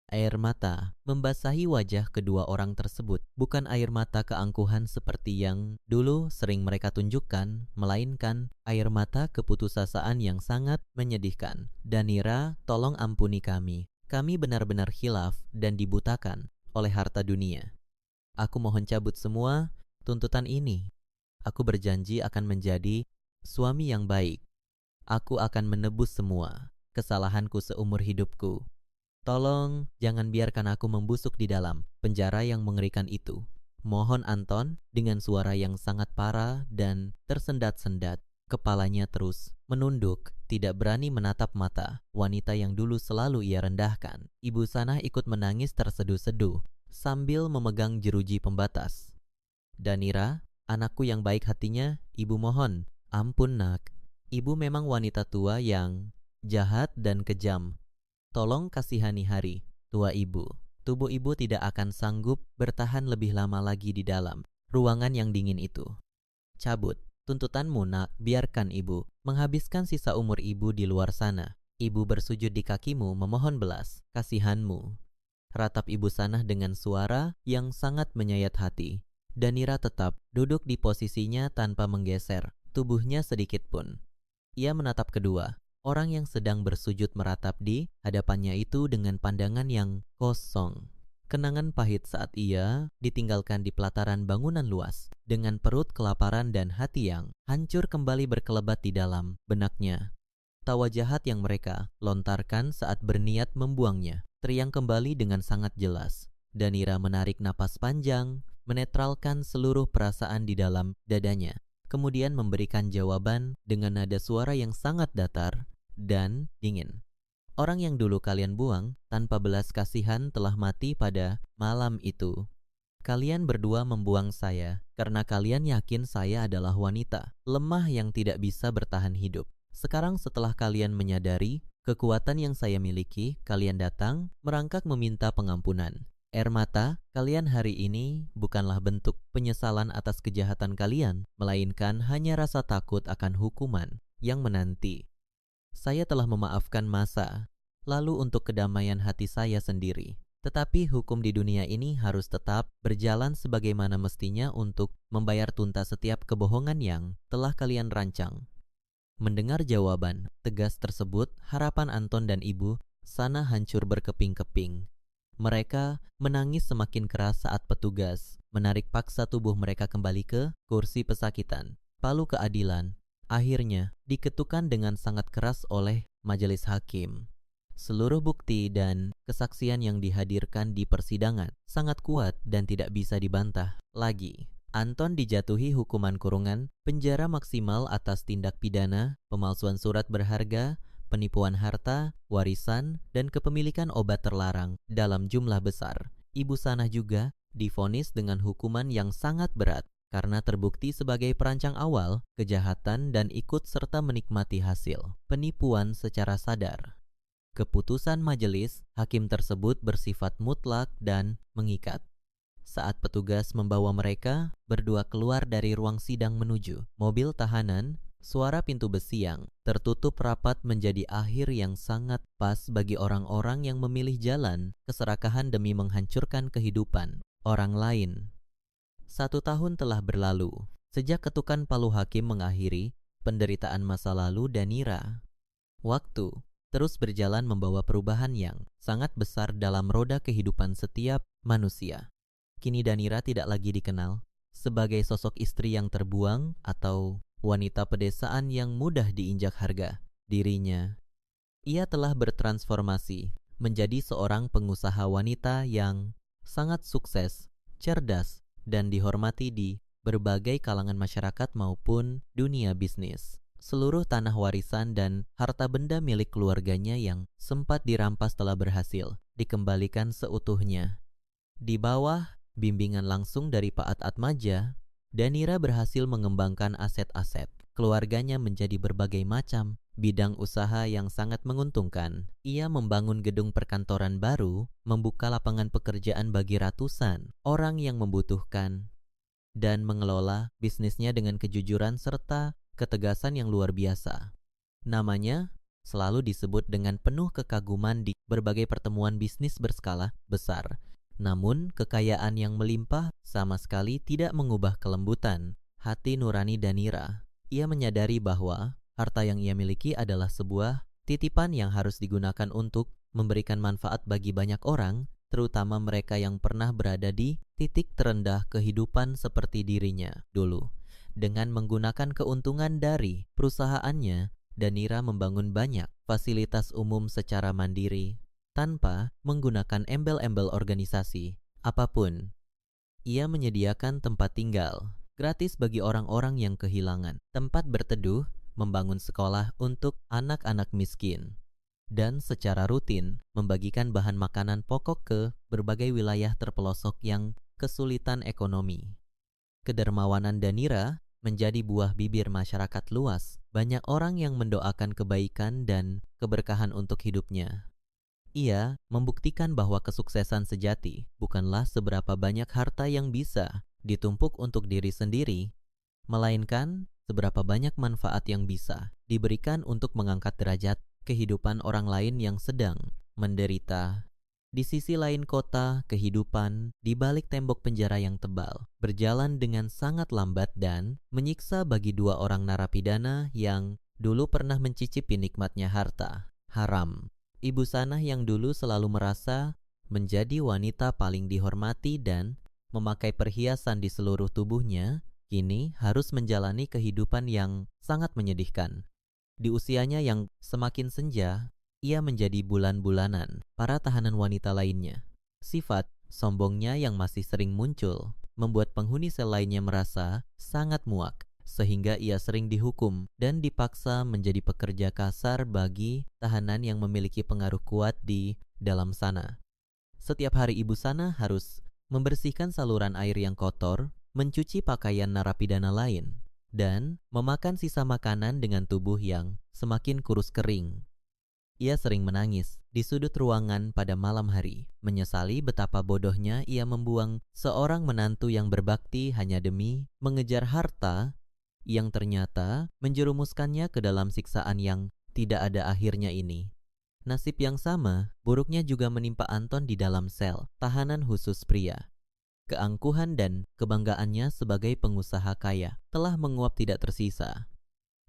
A: Air mata membasahi wajah kedua orang tersebut, bukan air mata keangkuhan seperti yang dulu sering mereka tunjukkan, melainkan air mata keputusasaan yang sangat menyedihkan. Danira, tolong ampuni kami. Kami benar-benar khilaf dan dibutakan oleh harta dunia. Aku mohon cabut semua tuntutan ini. Aku berjanji akan menjadi suami yang baik. Aku akan menebus semua kesalahanku seumur hidupku. Tolong jangan biarkan aku membusuk di dalam penjara yang mengerikan itu. Mohon Anton dengan suara yang sangat parah dan tersendat-sendat. Kepalanya terus menunduk, tidak berani menatap mata wanita yang dulu selalu ia rendahkan. Ibu Sanah ikut menangis terseduh-seduh sambil memegang jeruji pembatas. Danira, anakku yang baik hatinya, ibu mohon, ampun nak. Ibu memang wanita tua yang jahat dan kejam. Tolong kasihani hari, tua ibu. Tubuh ibu tidak akan sanggup bertahan lebih lama lagi di dalam ruangan yang dingin itu. Cabut tuntutanmu nak, biarkan ibu menghabiskan sisa umur ibu di luar sana. Ibu bersujud di kakimu memohon belas kasihanmu. Ratap ibu Sanah dengan suara yang sangat menyayat hati. Danira tetap duduk di posisinya tanpa menggeser tubuhnya sedikit pun. Ia menatap kedua orang yang sedang bersujud meratap di hadapannya itu dengan pandangan yang kosong. Kenangan pahit saat ia ditinggalkan di pelataran bangunan luas, dengan perut kelaparan dan hati yang hancur kembali berkelebat di dalam benaknya. Tawa jahat yang mereka lontarkan saat berniat membuangnya teriang kembali dengan sangat jelas. Danira menarik napas panjang, menetralkan seluruh perasaan di dalam dadanya. Kemudian memberikan jawaban dengan nada suara yang sangat datar dan dingin. Orang yang dulu kalian buang tanpa belas kasihan telah mati pada malam itu. Kalian berdua membuang saya karena kalian yakin saya adalah wanita lemah yang tidak bisa bertahan hidup. Sekarang setelah kalian menyadari kekuatan yang saya miliki, kalian datang merangkak meminta pengampunan. Air mata kalian hari ini bukanlah bentuk penyesalan atas kejahatan kalian, melainkan hanya rasa takut akan hukuman yang menanti. Saya telah memaafkan masa lalu untuk kedamaian hati saya sendiri. Tetapi hukum di dunia ini harus tetap berjalan sebagaimana mestinya untuk membayar tuntas setiap kebohongan yang telah kalian rancang. Mendengar jawaban tegas tersebut, harapan Anton dan ibu Sana hancur berkeping-keping. Mereka menangis semakin keras saat petugas menarik paksa tubuh mereka kembali ke kursi pesakitan. Palu keadilan akhirnya diketukkan dengan sangat keras oleh majelis hakim. Seluruh bukti dan kesaksian yang dihadirkan di persidangan sangat kuat dan tidak bisa dibantah lagi. Anton dijatuhi hukuman kurungan penjara maksimal atas tindak pidana pemalsuan surat berharga, penipuan harta, warisan, dan kepemilikan obat terlarang dalam jumlah besar. Ibu Sanah juga divonis dengan hukuman yang sangat berat karena terbukti sebagai perancang awal kejahatan dan ikut serta menikmati hasil penipuan secara sadar. Keputusan majelis hakim tersebut bersifat mutlak dan mengikat. Saat petugas membawa mereka berdua keluar dari ruang sidang menuju mobil tahanan, suara pintu besi yang tertutup rapat menjadi akhir yang sangat pas bagi orang-orang yang memilih jalan keserakahan demi menghancurkan kehidupan orang lain. 1 tahun telah berlalu sejak ketukan palu hakim mengakhiri penderitaan masa lalu Danira. Waktu terus berjalan membawa perubahan yang sangat besar dalam roda kehidupan setiap manusia. Kini Danira tidak lagi dikenal sebagai sosok istri yang terbuang atau wanita pedesaan yang mudah diinjak harga dirinya. Ia telah bertransformasi menjadi seorang pengusaha wanita yang sangat sukses, cerdas, dan dihormati di berbagai kalangan masyarakat maupun dunia bisnis. Seluruh tanah warisan dan harta benda milik keluarganya yang sempat dirampas telah berhasil dikembalikan seutuhnya. Di bawah bimbingan langsung dari Pak Atmaja, Danira berhasil mengembangkan aset-aset keluarganya menjadi berbagai macam bidang usaha yang sangat menguntungkan. Ia membangun gedung perkantoran baru, membuka lapangan pekerjaan bagi ratusan orang yang membutuhkan, dan mengelola bisnisnya dengan kejujuran serta ketegasan yang luar biasa. Namanya selalu disebut dengan penuh kekaguman di berbagai pertemuan bisnis berskala besar. Namun, kekayaan yang melimpah sama sekali tidak mengubah kelembutan hati nurani Danira. Ia menyadari bahwa harta yang ia miliki adalah sebuah titipan yang harus digunakan untuk memberikan manfaat bagi banyak orang, terutama mereka yang pernah berada di titik terendah kehidupan seperti dirinya dulu. Dengan menggunakan keuntungan dari perusahaannya, Danira membangun banyak fasilitas umum secara mandiri tanpa menggunakan embel-embel organisasi apapun. Ia menyediakan tempat tinggal gratis bagi orang-orang yang kehilangan tempat berteduh, membangun sekolah untuk anak-anak miskin, dan secara rutin membagikan bahan makanan pokok ke berbagai wilayah terpelosok yang kesulitan ekonomi. Kedermawanan Danira menjadi buah bibir masyarakat luas. Banyak orang yang mendoakan kebaikan dan keberkahan untuk hidupnya. Ia membuktikan bahwa kesuksesan sejati bukanlah seberapa banyak harta yang bisa ditumpuk untuk diri sendiri, melainkan seberapa banyak manfaat yang bisa diberikan untuk mengangkat derajat kehidupan orang lain yang sedang menderita. Di sisi lain kota, kehidupan di balik tembok penjara yang tebal berjalan dengan sangat lambat dan menyiksa bagi 2 orang narapidana yang dulu pernah mencicipi nikmatnya harta haram. Ibu Sanah yang dulu selalu merasa menjadi wanita paling dihormati dan memakai perhiasan di seluruh tubuhnya, kini harus menjalani kehidupan yang sangat menyedihkan. Di usianya yang semakin senja, ia menjadi bulan-bulanan para tahanan wanita lainnya. Sifat sombongnya yang masih sering muncul membuat penghuni sel lainnya merasa sangat muak, sehingga ia sering dihukum dan dipaksa menjadi pekerja kasar bagi tahanan yang memiliki pengaruh kuat di dalam sana. Setiap hari Ibu Sanah harus membersihkan saluran air yang kotor, mencuci pakaian narapidana lain, dan memakan sisa makanan dengan tubuh yang semakin kurus kering. Ia sering menangis di sudut ruangan pada malam hari, menyesali betapa bodohnya ia membuang seorang menantu yang berbakti hanya demi mengejar harta yang ternyata menjerumuskannya ke dalam siksaan yang tidak ada akhirnya ini. Nasib yang sama buruknya juga menimpa Anton di dalam sel tahanan khusus pria. Keangkuhan dan kebanggaannya sebagai pengusaha kaya telah menguap tidak tersisa.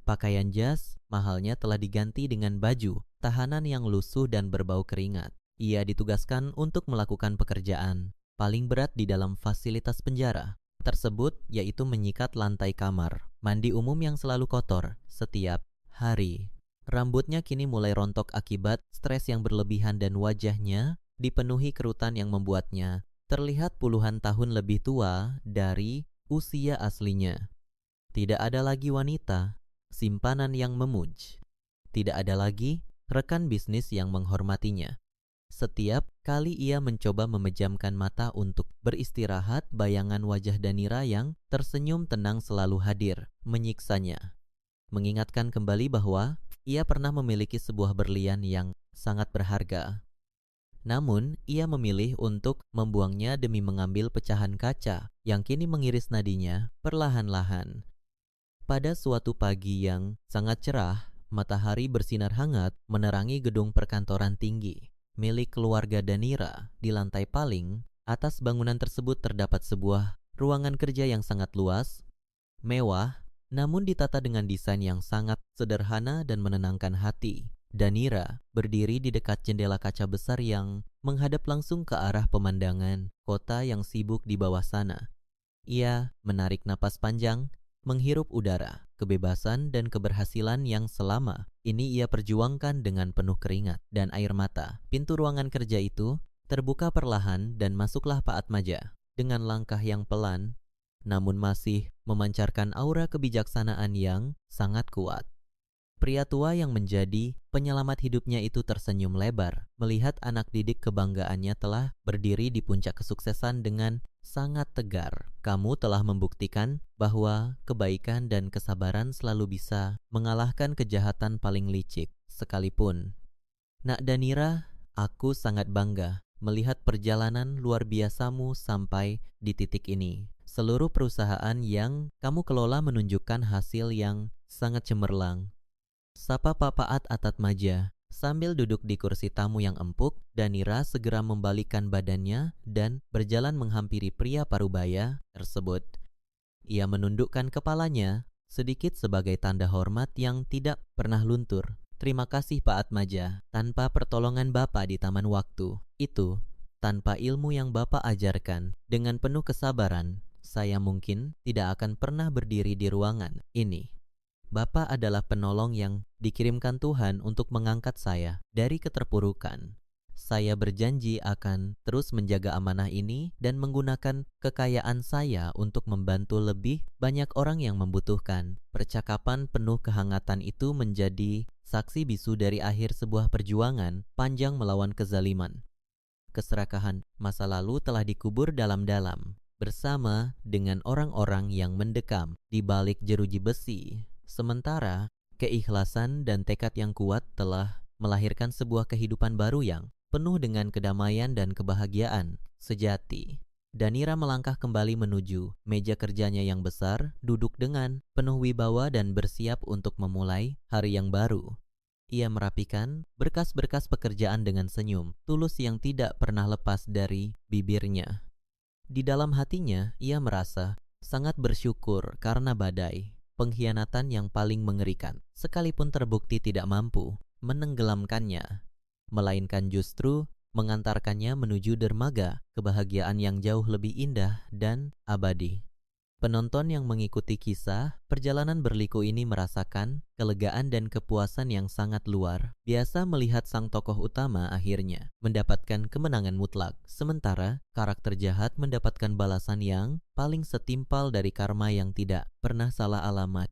A: Pakaian jas mahalnya telah diganti dengan baju tahanan yang lusuh dan berbau keringat. Ia ditugaskan untuk melakukan pekerjaan paling berat di dalam fasilitas penjara tersebut, yaitu menyikat lantai kamar mandi umum yang selalu kotor setiap hari. Rambutnya kini mulai rontok akibat stres yang berlebihan dan wajahnya dipenuhi kerutan yang membuatnya terlihat puluhan tahun lebih tua dari usia aslinya. Tidak ada lagi wanita, simpanan yang memuj. Tidak ada lagi rekan bisnis yang menghormatinya. Setiap kali ia mencoba memejamkan mata untuk beristirahat, bayangan wajah Danira yang tersenyum tenang selalu hadir, menyiksanya. Mengingatkan kembali bahwa ia pernah memiliki sebuah berlian yang sangat berharga. Namun, ia memilih untuk membuangnya demi mengambil pecahan kaca yang kini mengiris nadinya perlahan-lahan. Pada suatu pagi yang sangat cerah, matahari bersinar hangat menerangi gedung perkantoran tinggi milik keluarga Danira. Di lantai paling atas bangunan tersebut terdapat sebuah ruangan kerja yang sangat luas, mewah, namun ditata dengan desain yang sangat sederhana dan menenangkan hati. Danira berdiri di dekat jendela kaca besar yang menghadap langsung ke arah pemandangan kota yang sibuk di bawah sana. Ia menarik napas panjang, menghirup udara, kebebasan dan keberhasilan yang selama ini ia perjuangkan dengan penuh keringat dan air mata. Pintu ruangan kerja itu terbuka perlahan dan masuklah Pak Atmaja dengan langkah yang pelan namun masih memancarkan aura kebijaksanaan yang sangat kuat. Pria tua yang menjadi penyelamat hidupnya itu tersenyum lebar melihat anak didik kebanggaannya telah berdiri di puncak kesuksesan dengan sangat tegar. Kamu telah membuktikan bahwa kebaikan dan kesabaran selalu bisa mengalahkan kejahatan paling licik sekalipun. Nak Danira, aku sangat bangga melihat perjalanan luar biasamu sampai di titik ini. Seluruh perusahaan yang kamu kelola menunjukkan hasil yang sangat cemerlang. Sapa Pak Paat Atmaja. Sambil duduk di kursi tamu yang empuk, Danira segera membalikkan badannya dan berjalan menghampiri pria parubaya tersebut. Ia menundukkan kepalanya sedikit sebagai tanda hormat yang tidak pernah luntur. Terima kasih Pak Atmaja, tanpa pertolongan Bapak di taman waktu itu, tanpa ilmu yang Bapak ajarkan, dengan penuh kesabaran, saya mungkin tidak akan pernah berdiri di ruangan ini. Bapak adalah penolong yang dikirimkan Tuhan untuk mengangkat saya dari keterpurukan. Saya berjanji akan terus menjaga amanah ini dan menggunakan kekayaan saya untuk membantu lebih banyak orang yang membutuhkan. Percakapan penuh kehangatan itu menjadi saksi bisu dari akhir sebuah perjuangan panjang melawan kezaliman. Keserakahan masa lalu telah dikubur dalam-dalam bersama dengan orang-orang yang mendekam di balik jeruji besi. Sementara keikhlasan dan tekad yang kuat telah melahirkan sebuah kehidupan baru yang penuh dengan kedamaian dan kebahagiaan sejati. Danira melangkah kembali menuju meja kerjanya yang besar, duduk dengan penuh wibawa dan bersiap untuk memulai hari yang baru. Ia merapikan berkas-berkas pekerjaan dengan senyum tulus yang tidak pernah lepas dari bibirnya. Di dalam hatinya, ia merasa sangat bersyukur karena badai, pengkhianatan yang paling mengerikan, sekalipun terbukti tidak mampu menenggelamkannya, melainkan justru mengantarkannya menuju dermaga kebahagiaan yang jauh lebih indah dan abadi. Penonton yang mengikuti kisah perjalanan berliku ini merasakan kelegaan dan kepuasan yang sangat luar biasa melihat sang tokoh utama akhirnya mendapatkan kemenangan mutlak, sementara karakter jahat mendapatkan balasan yang paling setimpal dari karma yang tidak pernah salah alamat.